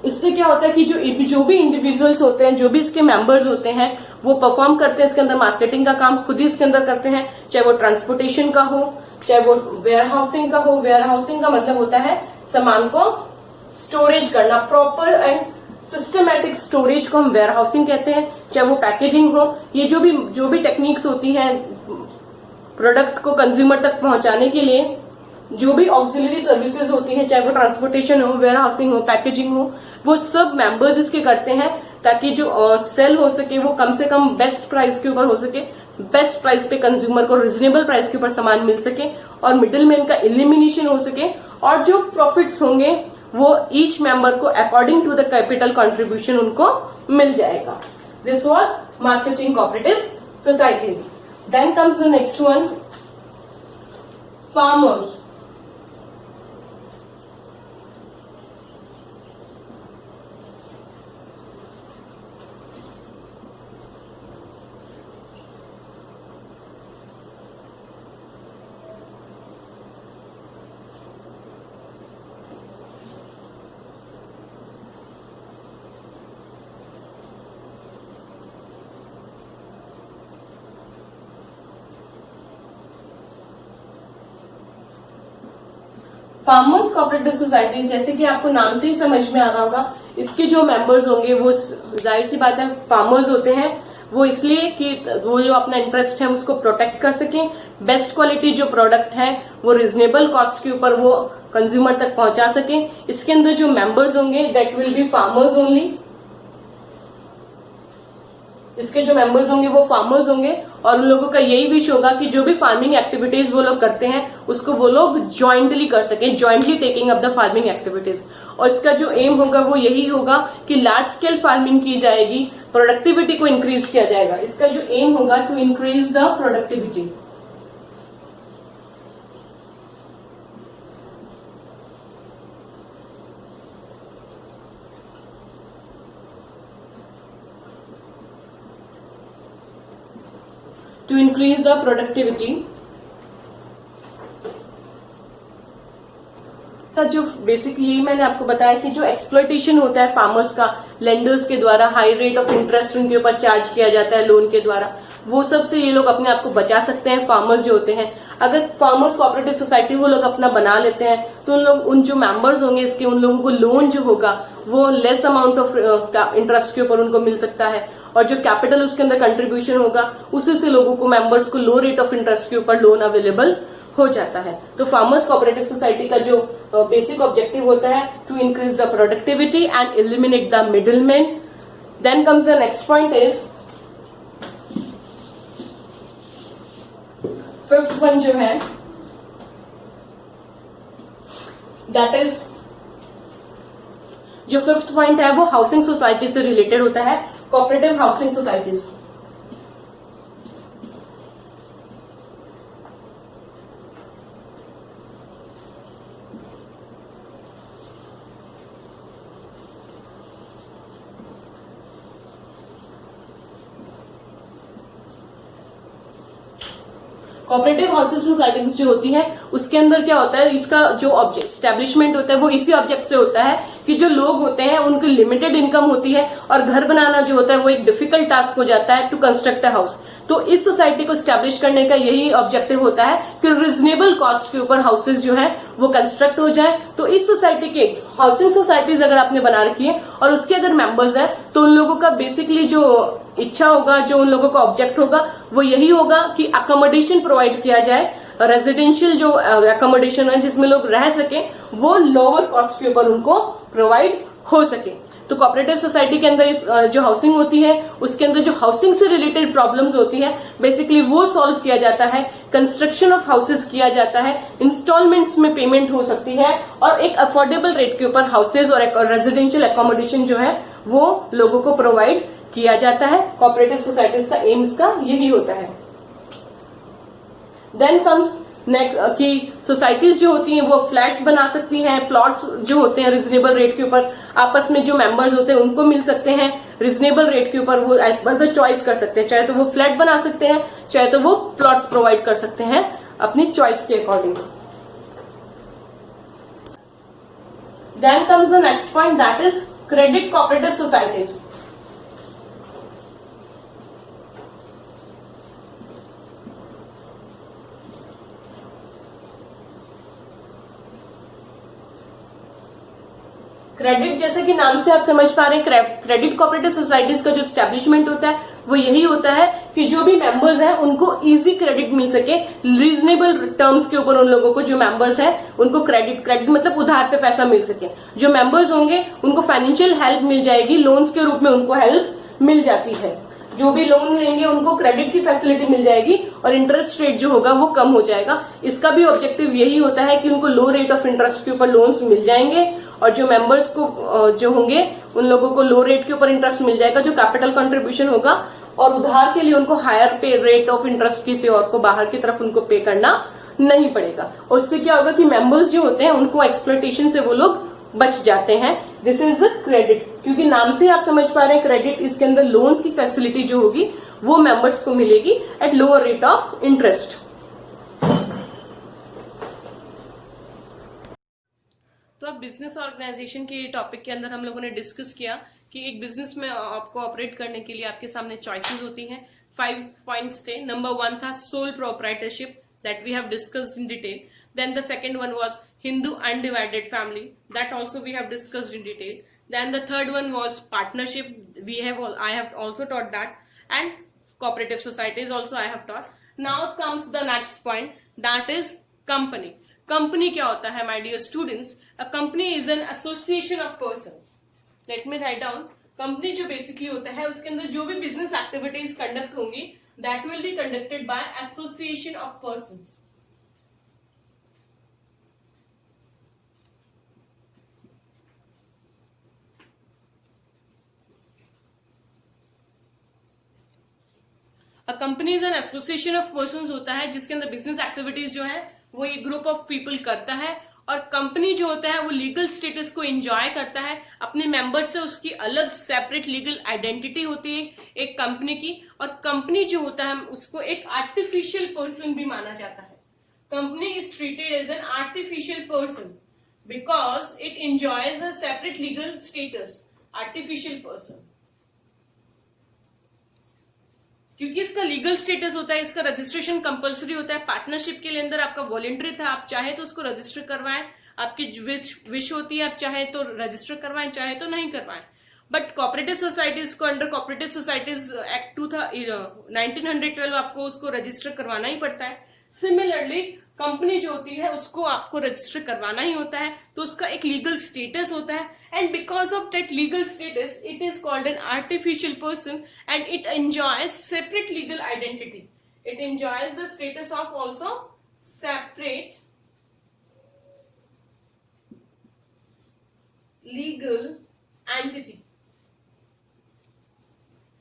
इससे क्या होता है कि जो भी इंडिविजुअल्स होते हैं, जो भी इसके मेंबर्स होते हैं, वो परफॉर्म करते हैं इसके अंदर मार्केटिंग का काम खुद ही इसके अंदर करते हैं, चाहे वो ट्रांसपोर्टेशन का हो, चाहे वो वेयर हाउसिंग का हो। वेयर हाउसिंग का मतलब होता है सामान को स्टोरेज करना, प्रॉपर एंड सिस्टमैटिक स्टोरेज को हम वेयर हाउसिंग कहते हैं। चाहे वो पैकेजिंग हो, ये जो भी टेक्निक्स होती हैं प्रोडक्ट को कंज्यूमर तक पहुंचाने के लिए, जो भी ऑक्सिलरी सर्विसेज होती हैं, चाहे वो ट्रांसपोर्टेशन हो, वेयर हाउसिंग हो, पैकेजिंग हो, वो सब मेंबर्स इसके करते हैं ताकि जो सेल हो सके वो कम से कम बेस्ट प्राइस के ऊपर हो सके, बेस्ट प्राइस पे कंज्यूमर को रिजनेबल प्राइस के ऊपर सामान मिल सके, और मिडिल मैन का एलिमिनेशन हो सके, और जो प्रॉफिट्स होंगे वो ईच मेंबर को according to the capital contribution उनको मिल जाएगा। This was marketing cooperative societies. Then comes the next one, farmers. Farmers cooperative society, जैसे कि आपको नाम से ही समझ में आ रहा होगा, इसके जो मेंबर्स होंगे वो जाहिर सी बात है फार्मर्स होते हैं। वो इसलिए कि वो जो अपना इंटरेस्ट है उसको प्रोटेक्ट कर सकें, बेस्ट क्वालिटी जो प्रोडक्ट है वो रिजनेबल कॉस्ट के ऊपर वो कंज्यूमर तक पहुंचा सकें। इसके अंदर जो मेंबर्स होंगे that will be farmers only. इसके जो मेंबर्स होंगे वो फार्मर्स होंगे, और उन लोगों का यही विश होगा कि जो भी फार्मिंग एक्टिविटीज वो लोग करते हैं उसको वो लोग ज्वाइंटली कर सकें, jointly taking up the farming activities. और इसका जो एम होगा वो यही होगा कि लार्ज स्केल फार्मिंग की जाएगी, प्रोडक्टिविटी को इंक्रीज किया जाएगा। इसका जो एम होगा to increase the productivity. to increase the productivity। जो बेसिकली यही मैंने आपको बताया कि जो एक्सप्लॉयटेशन होता है फार्मर्स का लेंडर्स के द्वारा, हाई रेट ऑफ इंटरेस्ट उनके ऊपर चार्ज किया जाता है लोन के द्वारा, वो सब से ये लोग अपने आप को बचा सकते हैं फार्मर्स जो होते हैं। अगर फार्मर्स कोऑपरेटिव सोसाइटी वो लोग अपना बना लेते हैं तो उन जो मेंबर्स होंगे इसके, उन लोगों को लोन जो होगा वो लेस अमाउंट ऑफ इंटरेस्ट के ऊपर उनको मिल सकता है, और जो कैपिटल उसके अंदर कंट्रीब्यूशन होगा उसी से लोगों को, मेंबर्स को लो रेट ऑफ इंटरेस्ट के ऊपर लोन अवेलेबल हो जाता है। तो फार्मर्स कोऑपरेटिव सोसाइटी का जो बेसिक ऑब्जेक्टिव होता है to increase the productivity and eliminate the middle man. Then comes the next point is, fifth one जो है दैट इज, जो फिफ्थ पॉइंट है वो हाउसिंग सोसाइटी से रिलेटेड होता है, cooperative housing societies. Cooperative housing societies जो होती है उसके अंदर क्या होता है, इसका जो ऑब्जेक्ट स्टैब्लिशमेंट होता है वो इसी ऑब्जेक्ट से होता है कि जो लोग होते हैं उनकी लिमिटेड इनकम होती है और घर बनाना जो होता है वो एक डिफिकल्ट टास्क हो जाता है टू कंस्ट्रक्ट अ हाउस। तो इस सोसाइटी को स्टैब्लिश करने का यही ऑब्जेक्टिव होता है कि रिजनेबल कॉस्ट के ऊपर हाउसेज जो है वो कंस्ट्रक्ट हो जाए। तो इस सोसाइटी के हाउसिंग सोसाइटीज अगर आपने बना रखी है और उसके अगर मेंबर्स है तो उन लोगों का बेसिकली जो इच्छा होगा, जो उन लोगों का ऑब्जेक्ट होगा वो यही होगा कि अकोमोडेशन प्रोवाइड किया जाए, रेजिडेंशियल जो अकोमोडेशन है जिसमें लोग रह सके वो लोअर कॉस्ट के ऊपर उनको प्रोवाइड हो सके। तो कोऑपरेटिव सोसाइटी के अंदर इस जो हाउसिंग होती है उसके अंदर जो हाउसिंग से रिलेटेड प्रॉब्लम्स होती है बेसिकली वो सॉल्व किया जाता है, कंस्ट्रक्शन ऑफ हाउसेस किया जाता है, इंस्टॉलमेंट्स में पेमेंट हो सकती है और एक अफोर्डेबल रेट के ऊपर हाउसेज और रेजिडेंशियल अकोमोडेशन जो है वो लोगों को प्रोवाइड किया जाता है। कोऑपरेटिव सोसाइटीज का एम्स का यही होता है। देन कम्स नेक्स्ट कि सोसाइटीज जो होती हैं वो फ्लैट्स बना सकती हैं, प्लॉट्स जो होते हैं रिजनेबल रेट के ऊपर आपस में जो मेंबर्स होते हैं उनको मिल सकते हैं, रिजनेबल रेट के ऊपर वो एज पर द चॉइस कर सकते हैं, चाहे तो वो फ्लैट बना सकते हैं चाहे तो वो प्लॉट्स प्रोवाइड कर सकते हैं अपनी चॉइस के according. Then comes the next point that is credit cooperative societies. Credit जैसे कि नाम से आप समझ पा रहे हैं, क्रेडिट कोऑपरेटिव सोसाइटीज का जो स्टैब्लिशमेंट होता है वो यही होता है कि जो भी मेंबर्स हैं उनको इजी क्रेडिट मिल सके, रीजनेबल टर्म्स के ऊपर उन लोगों को जो मेंबर्स हैं उनको क्रेडिट मतलब उधार पे पैसा मिल सके। जो मेंबर्स होंगे उनको फाइनेंशियल हेल्प मिल जाएगी, लोन्स के रूप में उनको हेल्प मिल जाती है। जो भी लोन लेंगे उनको क्रेडिट की फैसिलिटी मिल जाएगी और इंटरेस्ट रेट जो होगा वो कम हो जाएगा। इसका भी ऑब्जेक्टिव यही होता है कि उनको लो रेट ऑफ इंटरेस्ट के ऊपर लोन्स मिल जाएंगे और जो मेंबर्स को जो होंगे उन लोगों को लो रेट के ऊपर इंटरेस्ट मिल जाएगा, जो कैपिटल कंट्रीब्यूशन होगा, और उधार के लिए उनको हायर पे रेट ऑफ इंटरेस्ट किसी और को बाहर की तरफ उनको पे करना नहीं पड़ेगा। और उससे क्या होगा कि मेंबर्स जो होते हैं उनको एक्सप्लॉयटेशन से वो लोग बच जाते हैं। दिस इज द क्रेडिट, क्योंकि नाम से आप समझ पा रहे हैं क्रेडिट, इसके अंदर लोन्स की फैसिलिटी जो होगी वो मेंबर्स को मिलेगी at lower rate of interest. तो अब बिजनेस ऑर्गेनाइजेशन के टॉपिक के अंदर हम लोगों ने डिस्कस किया कि एक बिजनेस में आपको ऑपरेट करने के लिए आपके सामने चॉइसेस होती हैं। 5 पॉइंट्स थे। नंबर 1 था sole proprietorship, that we have discussed in detail. Then the second one was Hindu undivided family, that also we have discussed in detail. Then the third one was partnership, I have also taught that, and cooperative societies also I have taught. Now comes the next point, that is company. Company क्या होता है my dear students? A company is an association of persons. Let me write down. Company जो basically होता है उसके अंदर जो भी business activities conduct होंगी that will be conducted by association of persons. Company is an association of persons होता है जिसके अंदर बिजनेस एक्टिविटीज जो है वो एक ग्रुप ऑफ पीपल करता है। और कंपनी जो होता है वो लीगल स्टेटस को एंजॉय करता है, अपने मेंबर से उसकी अलग सेपरेट लीगल आइडेंटिटी होती है एक कंपनी की। और कंपनी जो होता है उसको एक आर्टिफिशियल पर्सन भी माना जाता है। Company is treated as an artificial person because it enjoys a separate legal status, artificial person, क्योंकि इसका लीगल स्टेटस होता है, इसका रजिस्ट्रेशन कंपलसरी होता है। पार्टनरशिप के लिए अंदर आपका वॉलेंट्री था, आप चाहे तो उसको रजिस्टर करवाएं, आपकी विश होती है, आप चाहे तो रजिस्टर करवाएं चाहे तो नहीं करवाएं। बट कोऑपरेटिव सोसाइटीज को अंडर कोऑपरेटिव सोसाइटीज एक्ट 1912 आपको उसको रजिस्टर करवाना ही पड़ता है। सिमिलरली कंपनी जो होती है उसको आपको रजिस्टर करवाना ही होता है, तो उसका एक लीगल स्टेटस होता है। And because of that legal status it is called an artificial person and it enjoys separate legal identity. It enjoys the status of also separate legal entity.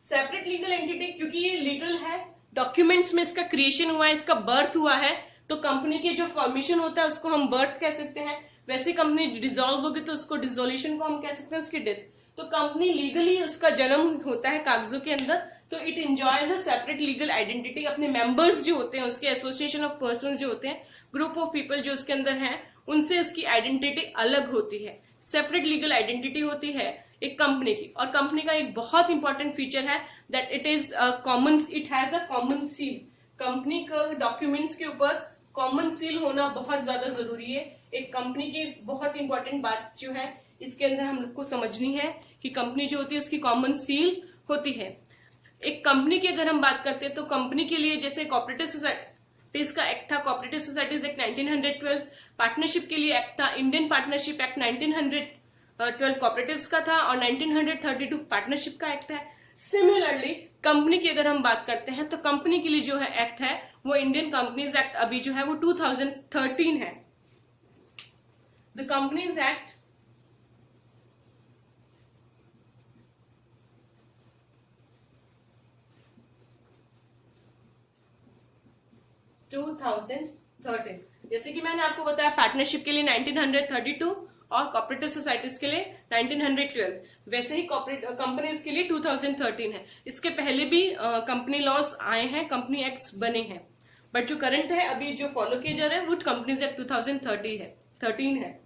Separate legal entity क्योंकि ये legal है, documents में इसका creation हुआ है, इसका birth हुआ है, तो कंपनी के जो फॉर्मेशन होता है उसको हम बर्थ कह सकते हैं। वैसे कंपनी डिसॉल्व होगी तो उसको डिसोल्यूशन को हम कह सकते हैं, उसकी डेथ। तो कंपनी लीगली उसका जन्म होता है कागजों के अंदर, तो it enjoys a separate legal identity. अपने मेंबर्स जो होते हैं, उसके एसोसिएशन ऑफ पर्सन जो होते हैं, ग्रुप ऑफ पीपल जो उसके अंदर हैं, उनसे इसकी आइडेंटिटी अलग होती है, सेपरेट लीगल आइडेंटिटी होती है एक कंपनी की। और कंपनी का एक बहुत इंपॉर्टेंट फीचर है that it is common, it has a common seal. Company का डॉक्यूमेंट्स के ऊपर कॉमन सील होना बहुत ज्यादा जरूरी है। एक कंपनी की बहुत इंपॉर्टेंट बात जो है इसके अंदर हम लोग को समझनी है कि कंपनी जो होती है उसकी कॉमन सील होती है। एक कंपनी की अगर हम बात करते हैं तो कंपनी के लिए जैसे कोऑपरेटिव सोसाइटीज का एक्ट था, कोऑपरेटिव सोसाइटीज एक्ट 1912, पार्टनरशिप के लिए एक्ट था, इंडियन पार्टनरशिप एक्ट 1912 कोऑपरेटिव्स का था, और 1932 पार्टनरशिप का एक्ट है। सिमिलरली कंपनी की अगर हम बात करते हैं तो कंपनी के लिए जो है एक्ट है वो इंडियन कंपनीज एक्ट अभी जो है वो 2013 है। द कंपनीज एक्ट 2013, जैसे कि मैंने आपको बताया पार्टनरशिप के लिए 1932 और कोऑपरेटिव सोसाइटीज के लिए 1912, वैसे ही कंपनीज के लिए 2013 है। इसके पहले भी कंपनी लॉज आए हैं, कंपनी एक्ट्स बने हैं, बट जो करंट है अभी जो फॉलो किए जा रहे हैं वो कंपनीज एक्ट 2013 है।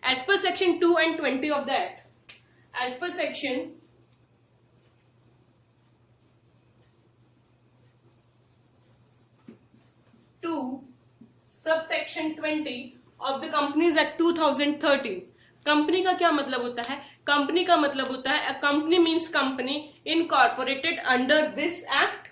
As per section 2 and 20 of the act, as per section 2 subsection 20 of the companies act 2013। कंपनी का क्या मतलब होता है? कंपनी का मतलब होता है a company means company incorporated under this act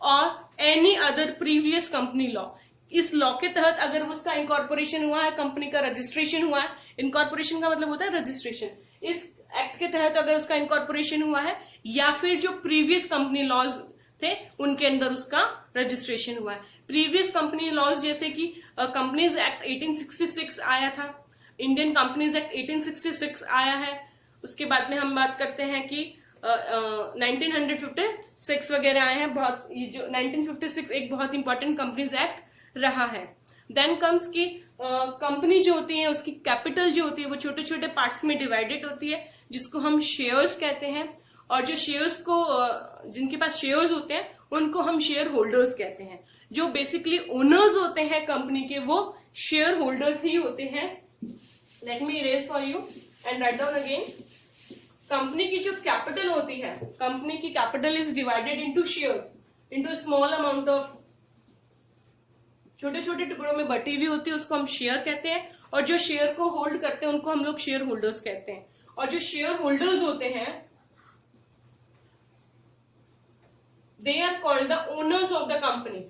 और any other previous company law. इस लॉ के तहत अगर उसका इनकॉर्पोरेशन हुआ है, कंपनी का रजिस्ट्रेशन हुआ है, इनकॉर्पोरेशन का मतलब होता है रजिस्ट्रेशन, इस एक्ट के तहत अगर उसका इनकॉर्पोरेशन हुआ है या फिर जो प्रीवियस कंपनी लॉज थे उनके अंदर उसका रजिस्ट्रेशन हुआ है। प्रीवियस कंपनी लॉज जैसे कि कंपनीज एक्ट 1866 आया था, इंडियन कंपनीज एक्ट 1866 आया है। उसके बाद में हम बात करते हैं कि 1956 वगैरह आए हैं। बहुत ये जो 1956 एक बहुत इंपॉर्टेंट कंपनीज एक्ट रहा है। देन कम्स की कंपनी जो होती है उसकी कैपिटल जो होती है वो छोटे छोटे पार्ट्स में डिवाइडेड होती है जिसको हम शेयर्स कहते हैं, और जो शेयर्स को जिनके पास शेयर्स होते हैं उनको हम शेयर होल्डर्स कहते हैं। जो बेसिकली ओनर्स होते हैं कंपनी के वो शेयर होल्डर्स ही होते हैं। Let me erase for you and write down again. Company की जो कैपिटल होती है, कंपनी की capital is divided into shares, into small amount of, छोटे छोटे टुकड़ों में बटी हुई होती है, उसको हम शेयर कहते हैं। और जो शेयर को होल्ड करते हैं उनको हम लोग शेयर होल्डर्स कहते हैं। और जो शेयर होल्डर्स होते हैं they are called the owners of the company.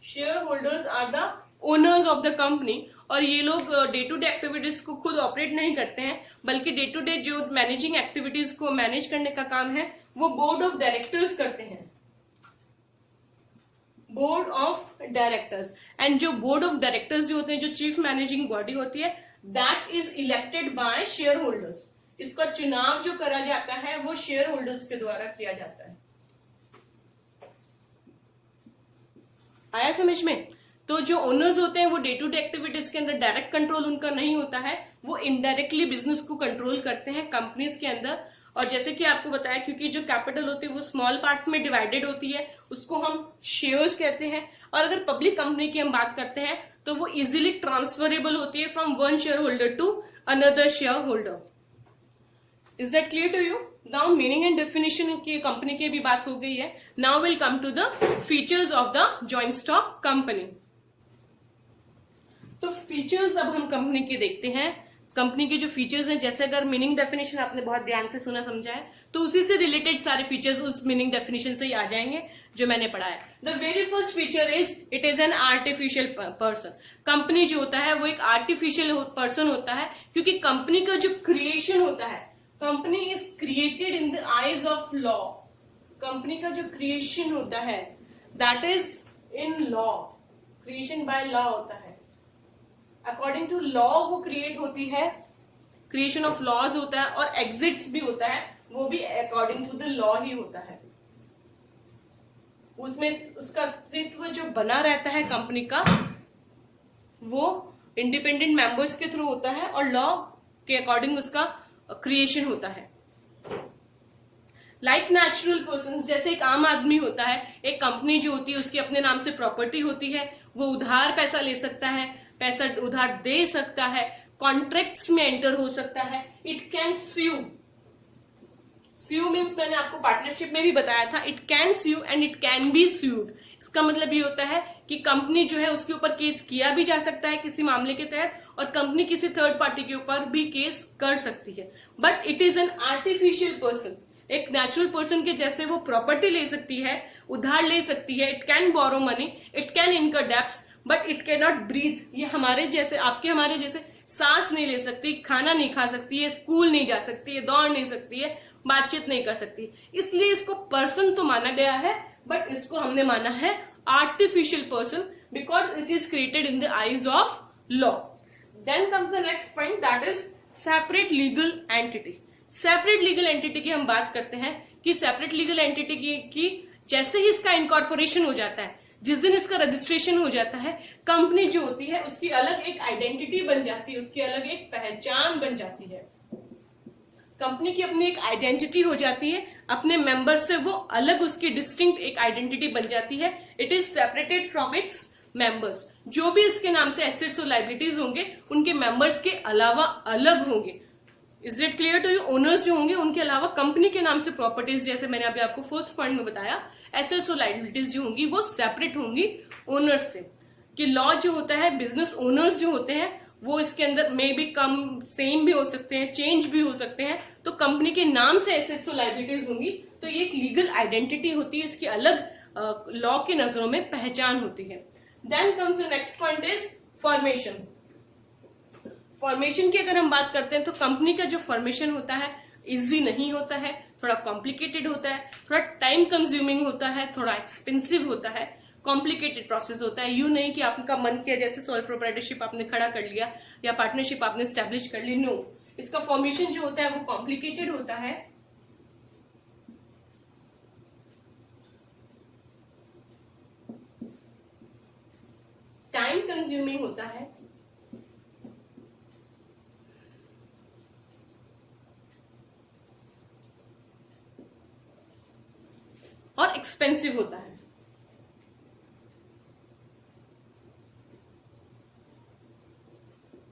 Shareholders are the owners of the company। और ये लोग डे टू डे एक्टिविटीज को खुद ऑपरेट नहीं करते हैं, बल्कि डे टू डे जो मैनेजिंग एक्टिविटीज को मैनेज करने का काम है वो बोर्ड ऑफ डायरेक्टर्स करते हैं, बोर्ड ऑफ डायरेक्टर्स। एंड जो बोर्ड ऑफ डायरेक्टर्स जो होते हैं, जो चीफ मैनेजिंग बॉडी होती है, that is elected by share holders. इसका चुनाव जो करा जाता है वो शेयर होल्डर्स के द्वारा किया जाता है। आया समझ में? तो जो ओनर्स होते हैं वो डे टू डे एक्टिविटीज के अंदर डायरेक्ट कंट्रोल उनका नहीं होता है, वो इनडायरेक्टली बिजनेस को कंट्रोल करते हैं कंपनीज के अंदर। और जैसे कि आपको बताया, क्योंकि जो कैपिटल होती है वो स्मॉल पार्ट्स में डिवाइडेड होती है, उसको हम शेयर्स कहते हैं। और अगर पब्लिक कंपनी की हम बात करते हैं तो वो इजिली ट्रांसफरेबल होती है from one share holder to another share holder. Is that clear to you? Now meaning and definition की कंपनी की भी बात हो गई है। Now we'll come to the features of the joint stock company। तो फीचर्स अब हम कंपनी के देखते हैं। कंपनी के जो फीचर्स हैं, जैसे अगर मीनिंग डेफिनेशन आपने बहुत ध्यान से सुना समझा है तो उसी से रिलेटेड सारे फीचर्स उस मीनिंग डेफिनेशन से ही आ जाएंगे जो मैंने पढ़ा है। The very first feature is it is an artificial person. Company जो होता है वो एक आर्टिफिशियल पर्सन होता है, क्योंकि कंपनी का जो क्रिएशन होता है, company is created in the eyes of law. Company का जो क्रिएशन होता है that is in law, creation by law होता है। अकॉर्डिंग टू लॉ वो क्रिएट होती है, क्रिएशन ऑफ लॉज होता है, और एग्जिट्स भी होता है, वो भी अकॉर्डिंग टू द लॉ ही होता है। उसमें उसका अस्तित्व जो बना रहता है कंपनी का वो इंडिपेंडेंट मेंबर्स के थ्रू होता है और लॉ के अकॉर्डिंग उसका क्रिएशन होता है। लाइक नेचुरल पर्सन, जैसे एक आम आदमी होता है, एक कंपनी जो होती है उसकी अपने नाम से प्रॉपर्टी होती है, वो उधार पैसा ले सकता है, पैसा उधार दे सकता है, कॉन्ट्रैक्ट्स में एंटर हो सकता है, it can sue. Sue means मैंने आपको पार्टनरशिप में भी बताया था, it can sue and it can be sued. इसका मतलब ये होता है कि कंपनी जो है उसके ऊपर केस किया भी जा सकता है किसी मामले के तहत, और कंपनी किसी थर्ड पार्टी के ऊपर भी केस कर सकती है। But it is an artificial person, एक नेचुरल पर्सन के जैसे वो प्रॉपर्टी ले सकती है, उधार ले सकती है, it can borrow money, it can incur debts, but it can not breathe. ये हमारे जैसे, आपके हमारे जैसे सांस नहीं ले सकती, खाना नहीं खा सकती है, स्कूल नहीं जा सकती है, दौड़ नहीं सकती है, बातचीत नहीं कर सकती। इसलिए इसको पर्सन तो माना गया है, बट इसको हमने माना है artificial person because it is created in the eyes of law. Then comes the next point, that is separate legal entity. Separate legal entity की हम बात करते हैं कि सेपरेट लीगल एंटिटी की जैसे ही इसका इनकॉर्पोरेशन हो जाता है, जिस दिन इसका रजिस्ट्रेशन हो जाता है, कंपनी जो होती है उसकी अलग एक आइडेंटिटी बन जाती है, उसकी अलग एक पहचान बन जाती है। कंपनी की अपनी एक आइडेंटिटी हो जाती है, अपने मेंबर से वो अलग उसकी डिस्टिंक्ट एक आइडेंटिटी बन जाती है। It is separated from its members. जो भी इसके नाम से एसेट्स और लायबिलिटीज होंगे उनके मेंबर्स के अलावा अलग होंगे। Is it clear to you? Owners जो होंगे उनके अलावा कंपनी के नाम से प्रॉपर्टीज, जैसे मैंने अभी आपको फर्स्ट पॉइंट में बताया, एसेट्स और लायबिलिटीज जो होंगी वो सेपरेट होंगी ओनर्स से। कि लॉ जो होता है, बिजनेस ओनर्स जो होते हैं वो इसके अंदर मे बी कम सेम भी हो सकते हैं, चेंज भी हो सकते हैं। तो कंपनी के नाम से एसेट्स और लायबिलिटीज होंगी, तो ये एक लीगल आइडेंटिटी होती है, इसकी अलग लॉ की नजरों में पहचान होती है। Then comes the next point is formation. Formation की अगर हम बात करते हैं तो कंपनी का जो फॉर्मेशन होता है इजी नहीं होता है, थोड़ा कॉम्प्लिकेटेड होता है, थोड़ा टाइम कंज्यूमिंग होता है, थोड़ा एक्सपेंसिव होता है, कॉम्प्लिकेटेड प्रोसेस होता है। यूं नहीं कि आपका मन किया जैसे सोल प्रोप्राइटरशिप आपने खड़ा कर लिया या पार्टनरशिप आपने स्टैब्लिश कर ली, नो। इसका फॉर्मेशन जो होता है वो कॉम्प्लिकेटेड होता है, टाइम कंज्यूमिंग होता है, और एक्सपेंसिव होता है।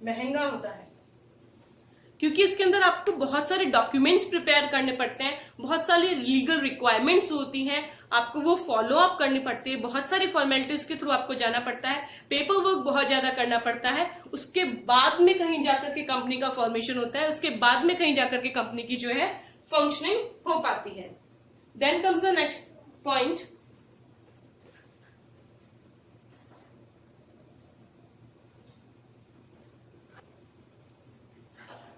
महंगा होता है, क्योंकि इसके अंदर आपको बहुत सारे डॉक्यूमेंट्स प्रिपेयर करने पड़ते हैं, बहुत सारी लीगल रिक्वायरमेंट्स होती हैं, आपको वो फॉलो अप करनी पड़ती है, बहुत सारी फॉर्मेलिटीज के थ्रू आपको जाना पड़ता है, पेपर वर्क बहुत ज्यादा करना पड़ता है। उसके बाद में कहीं जाकर के कंपनी का फॉर्मेशन होता है, उसके बाद में कहीं जाकर के कंपनी की जो है फंक्शनिंग हो पाती है। Then comes the next point,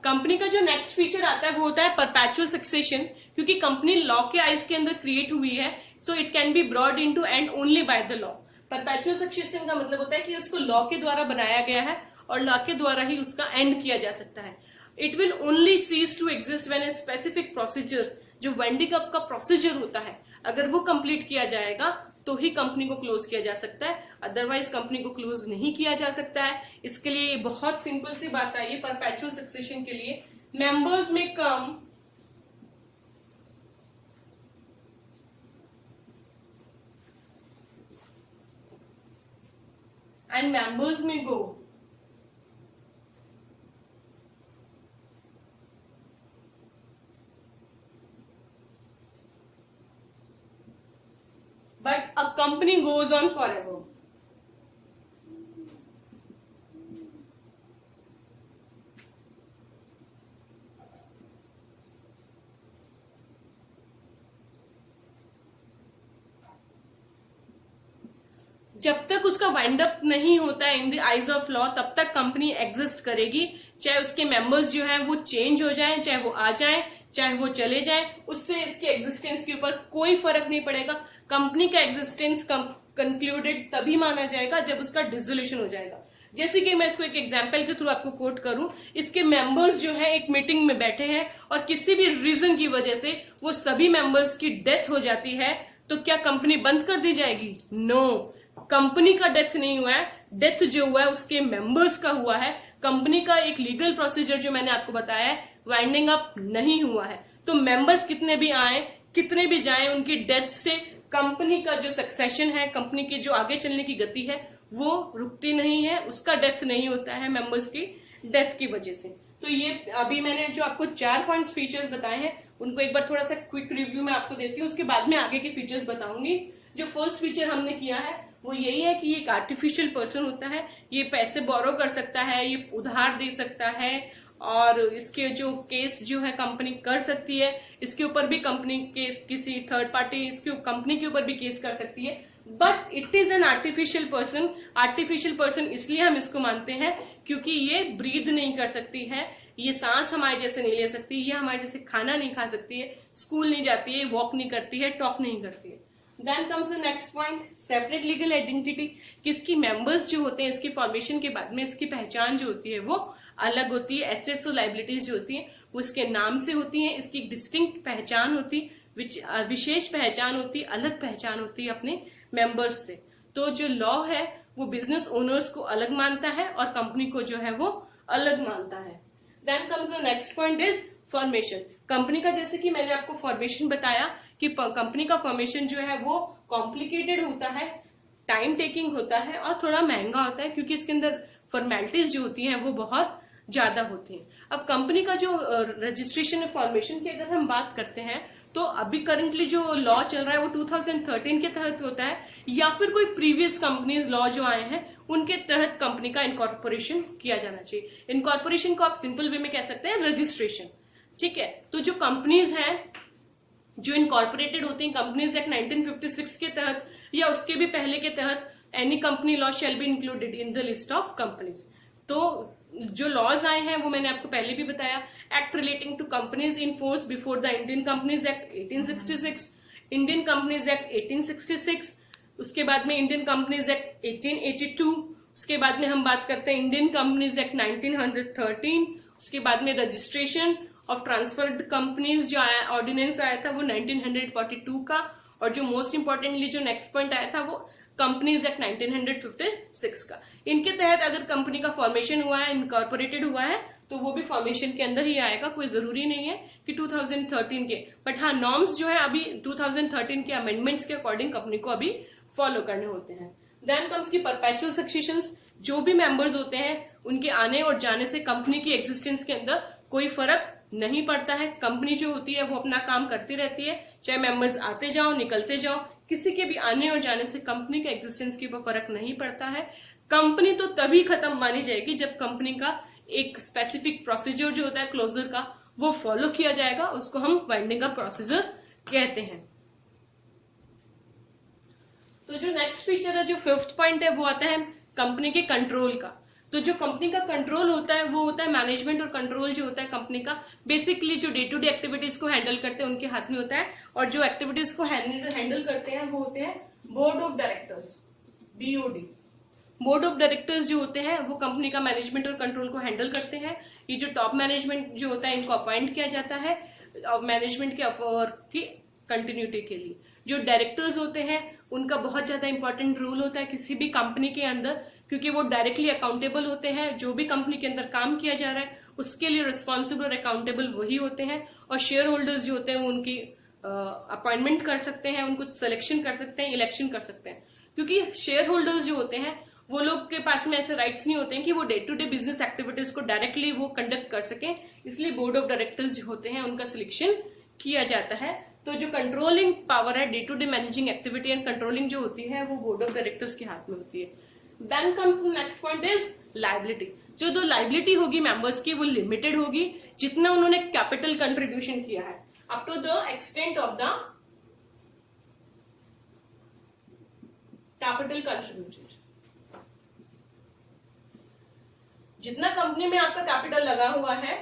company का जो नेक्स्ट फीचर आता है वो होता है परपेचुअल सक्सेशन। क्योंकि कंपनी लॉ के आइज के अंदर क्रिएट हुई है, so it can be brought into end only by the law. Perpetual succession का मतलब होता है कि उसको लॉ के द्वारा बनाया गया है और लॉ के द्वारा ही उसका एंड किया जा सकता है। It will only cease to exist when a specific procedure, जो वेंडिंग अप का प्रोसीजर होता है, अगर वो कंप्लीट किया जाएगा तो ही कंपनी को क्लोज किया जा सकता है, अदरवाइज कंपनी को क्लोज नहीं किया जा सकता है। इसके लिए बहुत सिंपल सी बात आई है, परपेचुअल सक्सेशन के लिए members may come and members may go. But a company goes on forever. जब तक उसका वाइंड अप नहीं होता है in the eyes of law, तब तक कंपनी एग्जिस्ट करेगी, चाहे उसके मेंबर्स जो हैं वो चेंज हो जाएं, चाहे वो आ जाएं, चाहे वो चले जाएं, उससे इसके एग्जिस्टेंस के ऊपर कोई फर्क नहीं पड़ेगा। कंपनी का एग्जिस्टेंस कंक्लूडेड तभी माना जाएगा जब उसका डिसोल्यूशन हो जाएगा। जैसे कि मैं इसको एक एग्जांपल के थ्रू आपको कोट करूं, इसके मेंबर्स जो है एक मीटिंग में बैठे हैं और किसी भी रीजन की वजह से वो सभी मेंबर्स की डेथ हो जाती है, तो क्या कंपनी बंद कर दी जाएगी? नो, कंपनी का डेथ नहीं हुआ है, डेथ जो हुआ है उसके मेंबर्स का हुआ है। कंपनी का एक लीगल प्रोसीजर जो मैंने आपको बताया है, वाइंडिंग अप नहीं हुआ है। तो मेंबर्स कितने भी आए, कितने भी जाएं, उनकी डेथ से कंपनी का जो सक्सेशन है, कंपनी की जो आगे चलने की गति है वो रुकती नहीं है, उसका डेथ नहीं होता है मेंबर्स की डेथ की वजह से। तो ये अभी मैंने जो आपको 4 पॉइंट्स फीचर्स बताए हैं उनको एक बार थोड़ा सा क्विक रिव्यू में आपको देती हूँ, उसके बाद में आगे के फीचर्स बताऊंगी। जो फर्स्ट फीचर हमने किया है वो यही है कि ये एक आर्टिफिशियल पर्सन होता है, ये पैसे बोरो कर सकता है, ये उधार दे सकता है, और इसके जो केस जो है कंपनी कर सकती है, इसके ऊपर भी कंपनी केस, किसी थर्ड पार्टी इसके कंपनी के ऊपर भी केस कर सकती है। But it is an artificial person. Artificial person इसलिए हम इसको मानते हैं क्योंकि ये ब्रीथ नहीं कर सकती है, ये सांस हमारे जैसे नहीं ले सकती, ये हमारे जैसे खाना नहीं खा सकती है, स्कूल नहीं जाती है, वॉक नहीं करती है, टॉक नहीं करती है। Then comes the next point, separate legal identity. किसकी मेंबर्स जो होते हैं इसकी फॉर्मेशन के बाद में इसकी पहचान जो होती है वो अलग होती है। एसेट्स और लाइबिलिटीज जो होती है वो इसके नाम से होती है, इसकी डिस्टिंक्ट पहचान होती, विशेष पहचान होती, अलग पहचान होती है अपने मेंबर्स से। तो जो लॉ है वो बिजनेस ओनर्स को अलग मानता है और कंपनी को जो है वो अलग मानता है। Then comes the next point is formation. Company का, जैसे कि मैंने आपको फॉर्मेशन बताया कि कंपनी का फॉर्मेशन जो है वो कॉम्प्लिकेटेड होता है, टाइम टेकिंग होता है और थोड़ा महंगा होता है क्योंकि इसके अंदर फॉर्मेलिटीज जो होती हैं वो बहुत ज्यादा होती हैं। अब कंपनी का जो रजिस्ट्रेशन फॉर्मेशन की अगर हम बात करते हैं तो अभी करंटली जो लॉ चल रहा है वो 2013 के तहत होता है, या फिर कोई प्रीवियस कंपनीज लॉ जो आए हैं उनके तहत कंपनी का इनकॉर्पोरेशन किया जाना चाहिए। इनकॉर्पोरेशन को आप सिंपल वे में कह सकते हैं रजिस्ट्रेशन, ठीक है। तो जो कंपनीज हैं जो इनकॉर्पोरेटेड होती हैं कंपनीज एक्ट 1956 के तहत या उसके भी पहले के तहत, any company law shall be included in the list of companies. तो जो लॉज आए हैं वो मैंने आपको पहले भी बताया। Act relating to companies in force before the Indian companies act 1866, Indian companies act 1866, उसके बाद में इंडियन कंपनीज एक्ट 1882, उसके बाद में हम बात करते हैं इंडियन कंपनीज एक्ट 1913, उसके बाद में रजिस्ट्रेशन ऑफ ट्रांसफर्ड कंपनीज जो आया ऑर्डिनेंस आया था वो 1942 का, और जो मोस्ट इंपॉर्टेंटली जो नेक्स्ट पॉइंट आया था वो कंपनीज एक्ट 1956 का। इनके तहत अगर कंपनी का फॉर्मेशन हुआ है, इनकॉर्पोरेटेड हुआ है, तो वो भी फॉर्मेशन के अंदर ही आएगा, कोई जरूरी नहीं है कि 2013 के। बट हाँ, नॉर्म्स जो है अभी 2013 के अमेंडमेंट्स के अकॉर्डिंग कंपनी को अभी फॉलो करने होते हैं। देन कम्स की परपेचुअल सक्सेशंस। जो भी मेंबर्स होते हैं उनके आने और जाने से कंपनी की एग्जिस्टेंस के अंदर कोई फर्क नहीं पड़ता है। कंपनी जो होती है वो अपना काम करती रहती है, चाहे मेंबर्स आते जाओ निकलते जाओ, किसी के भी आने और जाने से कंपनी के एग्जिस्टेंस के ऊपर फर्क नहीं पड़ता है। कंपनी तो तभी खत्म मानी जाएगी जब कंपनी का एक स्पेसिफिक प्रोसीजर जो होता है क्लोजर का वो फॉलो किया जाएगा, उसको हम वाइंडिंग अप प्रोसीजर कहते हैं। तो जो नेक्स्ट फीचर है, जो फिफ्थ पॉइंट है, वो आता है कंपनी के कंट्रोल का। तो जो कंपनी का कंट्रोल होता है वो होता है मैनेजमेंट और कंट्रोल जो होता है कंपनी का, बेसिकली जो डे टू डे एक्टिविटीज को हैंडल करते हैं उनके हाथ में होता है, और जो एक्टिविटीज को हैंडल करते हैं वो होते हैं board of directors, BOD. Board of directors जो होते हैं वो कंपनी का मैनेजमेंट और कंट्रोल को हैंडल करते हैं। ये जो टॉप मैनेजमेंट जो होता है इनको अपॉइंट किया जाता है मैनेजमेंट के अफेयर की कंटिन्यूटी के लिए। जो डायरेक्टर्स होते हैं उनका बहुत ज्यादा इंपॉर्टेंट रोल होता है किसी भी कंपनी के अंदर, क्योंकि वो डायरेक्टली अकाउंटेबल होते हैं। जो भी कंपनी के अंदर काम किया जा रहा है उसके लिए रिस्पॉन्सिबल और अकाउंटेबल वही होते हैं, और शेयर होल्डर्स जो होते हैं वो उनकी अपॉइंटमेंट कर सकते हैं, उनको सिलेक्शन कर सकते हैं, इलेक्शन कर सकते हैं। क्योंकि शेयर होल्डर्स जो होते हैं वो लोग के पास में ऐसे राइट्स नहीं होते हैं कि वो day to day business activities को डायरेक्टली वो कंडक्ट कर सके, इसलिए बोर्ड ऑफ डायरेक्टर्स जो होते हैं उनका सिलेक्शन किया जाता है। तो जो कंट्रोलिंग पावर है, day to day managing activity and controlling जो होती है वो बोर्ड ऑफ डायरेक्टर्स के हाथ में होती है। Then comes the next point is liability. जो दो लायबिलिटी होगी मेंबर्स की वो लिमिटेड होगी, जितना उन्होंने कैपिटल कंट्रीब्यूशन किया है up to the extent of the capital contributed. जितना कंपनी में आपका कैपिटल लगा हुआ है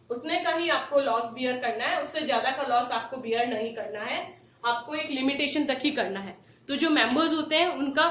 उतने का ही आपको लॉस बियर करना है, उससे ज्यादा का लॉस आपको बियर नहीं करना है, आपको एक लिमिटेशन तक ही करना है। तो जो मेंबर्स होते हैं उनका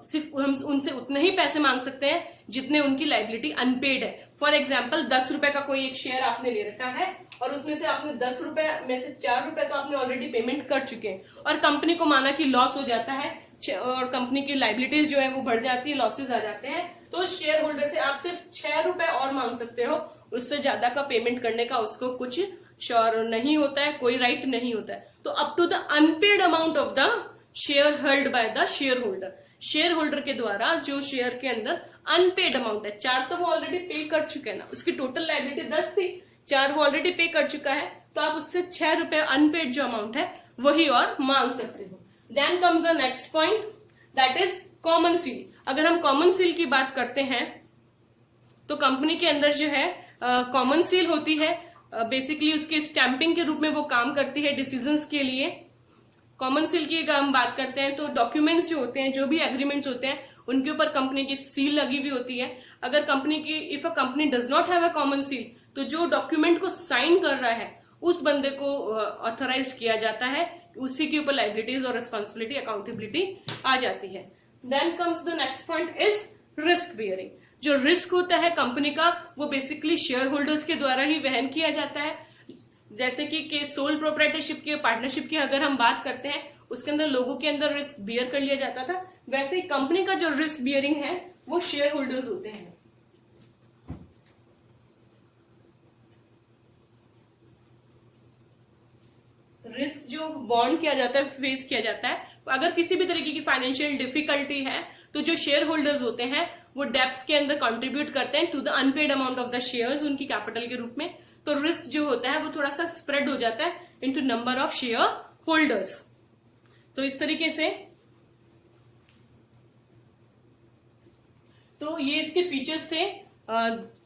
सिर्फ हम उनसे उतने ही पैसे मांग सकते हैं जितने उनकी लाइबिलिटी अनपेड है। फॉर एग्जाम्पल 10 रुपए का कोई एक शेयर आपने ले रखा है और उसमें से आपने 10 रुपए में से 4 रुपए तो आपने ऑलरेडी पेमेंट कर चुके हैं, और कंपनी को माना कि लॉस हो जाता है और कंपनी की लाइबिलिटीज जो है वो बढ़ जाती है, लॉसेज आ जाते हैं, तो शेयर होल्डर से आप सिर्फ 6 रुपए और मांग सकते हो, उससे ज्यादा का पेमेंट करने का उसको कुछ श्योर नहीं होता है, कोई राइट नहीं होता है। तो up to the unpaid amount of the share held by the share holder, share holder के द्वारा जो शेयर के अंदर अनपेड अमाउंट है, 4 तो वो ऑलरेडी पे कर चुके हैं ना, उसकी टोटल लायबिलिटी 10 थी, 4 वो ऑलरेडी पे कर चुका है, तो आप उससे 6 रुपए अनपेड जो अमाउंट है वही और मांग सकते हो। Then comes the next point, that is common seal. अगर हम कॉमन सील की बात करते हैं तो कंपनी के अंदर जो है कॉमन सील होती है, बेसिकली उसके स्टैंपिंग के रूप में वो काम करती है डिसीजंस के लिए। कॉमन सील की अगर हम बात करते हैं तो डॉक्यूमेंट्स जो होते हैं, जो भी एग्रीमेंट्स होते हैं, उनके ऊपर कंपनी की सील लगी हुई होती है। अगर कंपनी की if a company does not have a common seal, तो जो डॉक्यूमेंट को साइन कर रहा है उस बंदे को ऑथराइज किया जाता है, उसी के ऊपर लाइबिलिटीज और रिस्पॉन्सिबिलिटी, अकाउंटेबिलिटी आ जाती है। Then comes the next point is risk bearing. जो रिस्क होता है कंपनी का वो बेसिकली शेयर होल्डर्स के द्वारा ही वहन किया जाता है। जैसे कि सोल प्रोप्राइटरशिप की, पार्टनरशिप की अगर हम बात करते हैं, उसके अंदर लोगों के अंदर रिस्क बियर कर लिया जाता था, वैसे ही कंपनी का जो रिस्क बियरिंग है वो शेयर होल्डर्स होते हैं। रिस्क जो बॉन्ड किया जाता है, फेस किया जाता है, अगर किसी भी तरीके की फाइनेंशियल डिफिकल्टी है तो जो शेयर होल्डर्स होते हैं वो डेब्ट्स के अंदर कंट्रीब्यूट करते हैं to the unpaid amount of the shares, उनकी कैपिटल के रूप में। तो रिस्क जो होता है वो थोड़ा सा स्प्रेड हो जाता है into number of share holders. तो इस तरीके से तो ये इसके फीचर्स थे।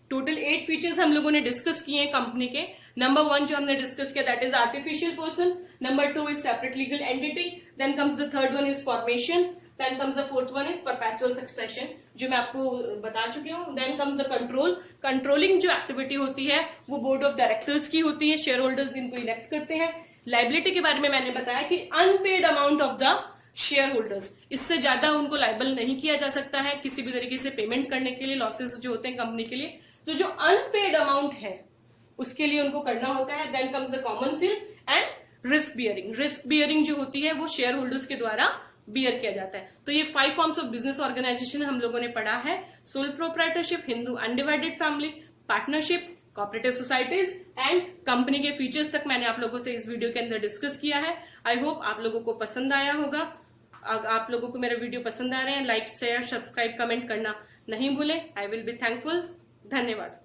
टोटल 8 फीचर्स हम लोगों ने डिस्कस किए हैं कंपनी के। नंबर 1 जो हमने डिस्कस किया that is artificial person, number 2 is separate legal entity, then comes the third one is formation, then comes the fourth one is perpetual succession जो मैं आपको बता चुकी हूँ। Then comes the control, controlling जो एक्टिविटी होती है वो बोर्ड ऑफ डायरेक्टर्स की होती है, शेयर होल्डर्स इनको इलेक्ट करते हैं। लाइबिलिटी के बारे में मैंने बताया कि unpaid amount of the shareholders, इससे ज्यादा उनको लाइबल नहीं किया जा सकता है किसी भी तरीके से पेमेंट करने के लिए, लॉसेस जो होते हैं कंपनी के लिए, तो जो अनपेड अमाउंट है उसके लिए उनको करना होता है। Then comes the common seal and risk bearing. Risk bearing जो होती है वो शेयर होल्डर्स के द्वारा बियर किया जाता है। तो ये 5 फॉर्म्स ऑफ बिजनेस ऑर्गेनाइजेशन हम लोगों ने पढ़ा है। Sole proprietorship, Hindu undivided family, partnership, cooperative societies and company के फीचर्स तक मैंने आप लोगों से इस वीडियो के अंदर डिस्कस किया है। आई होप आप लोगों को पसंद आया होगा। आप लोगों को मेरा वीडियो पसंद आ रहे हैं, लाइक शेयर सब्सक्राइब कमेंट करना नहीं भूलें। I will be thankful. धन्यवाद।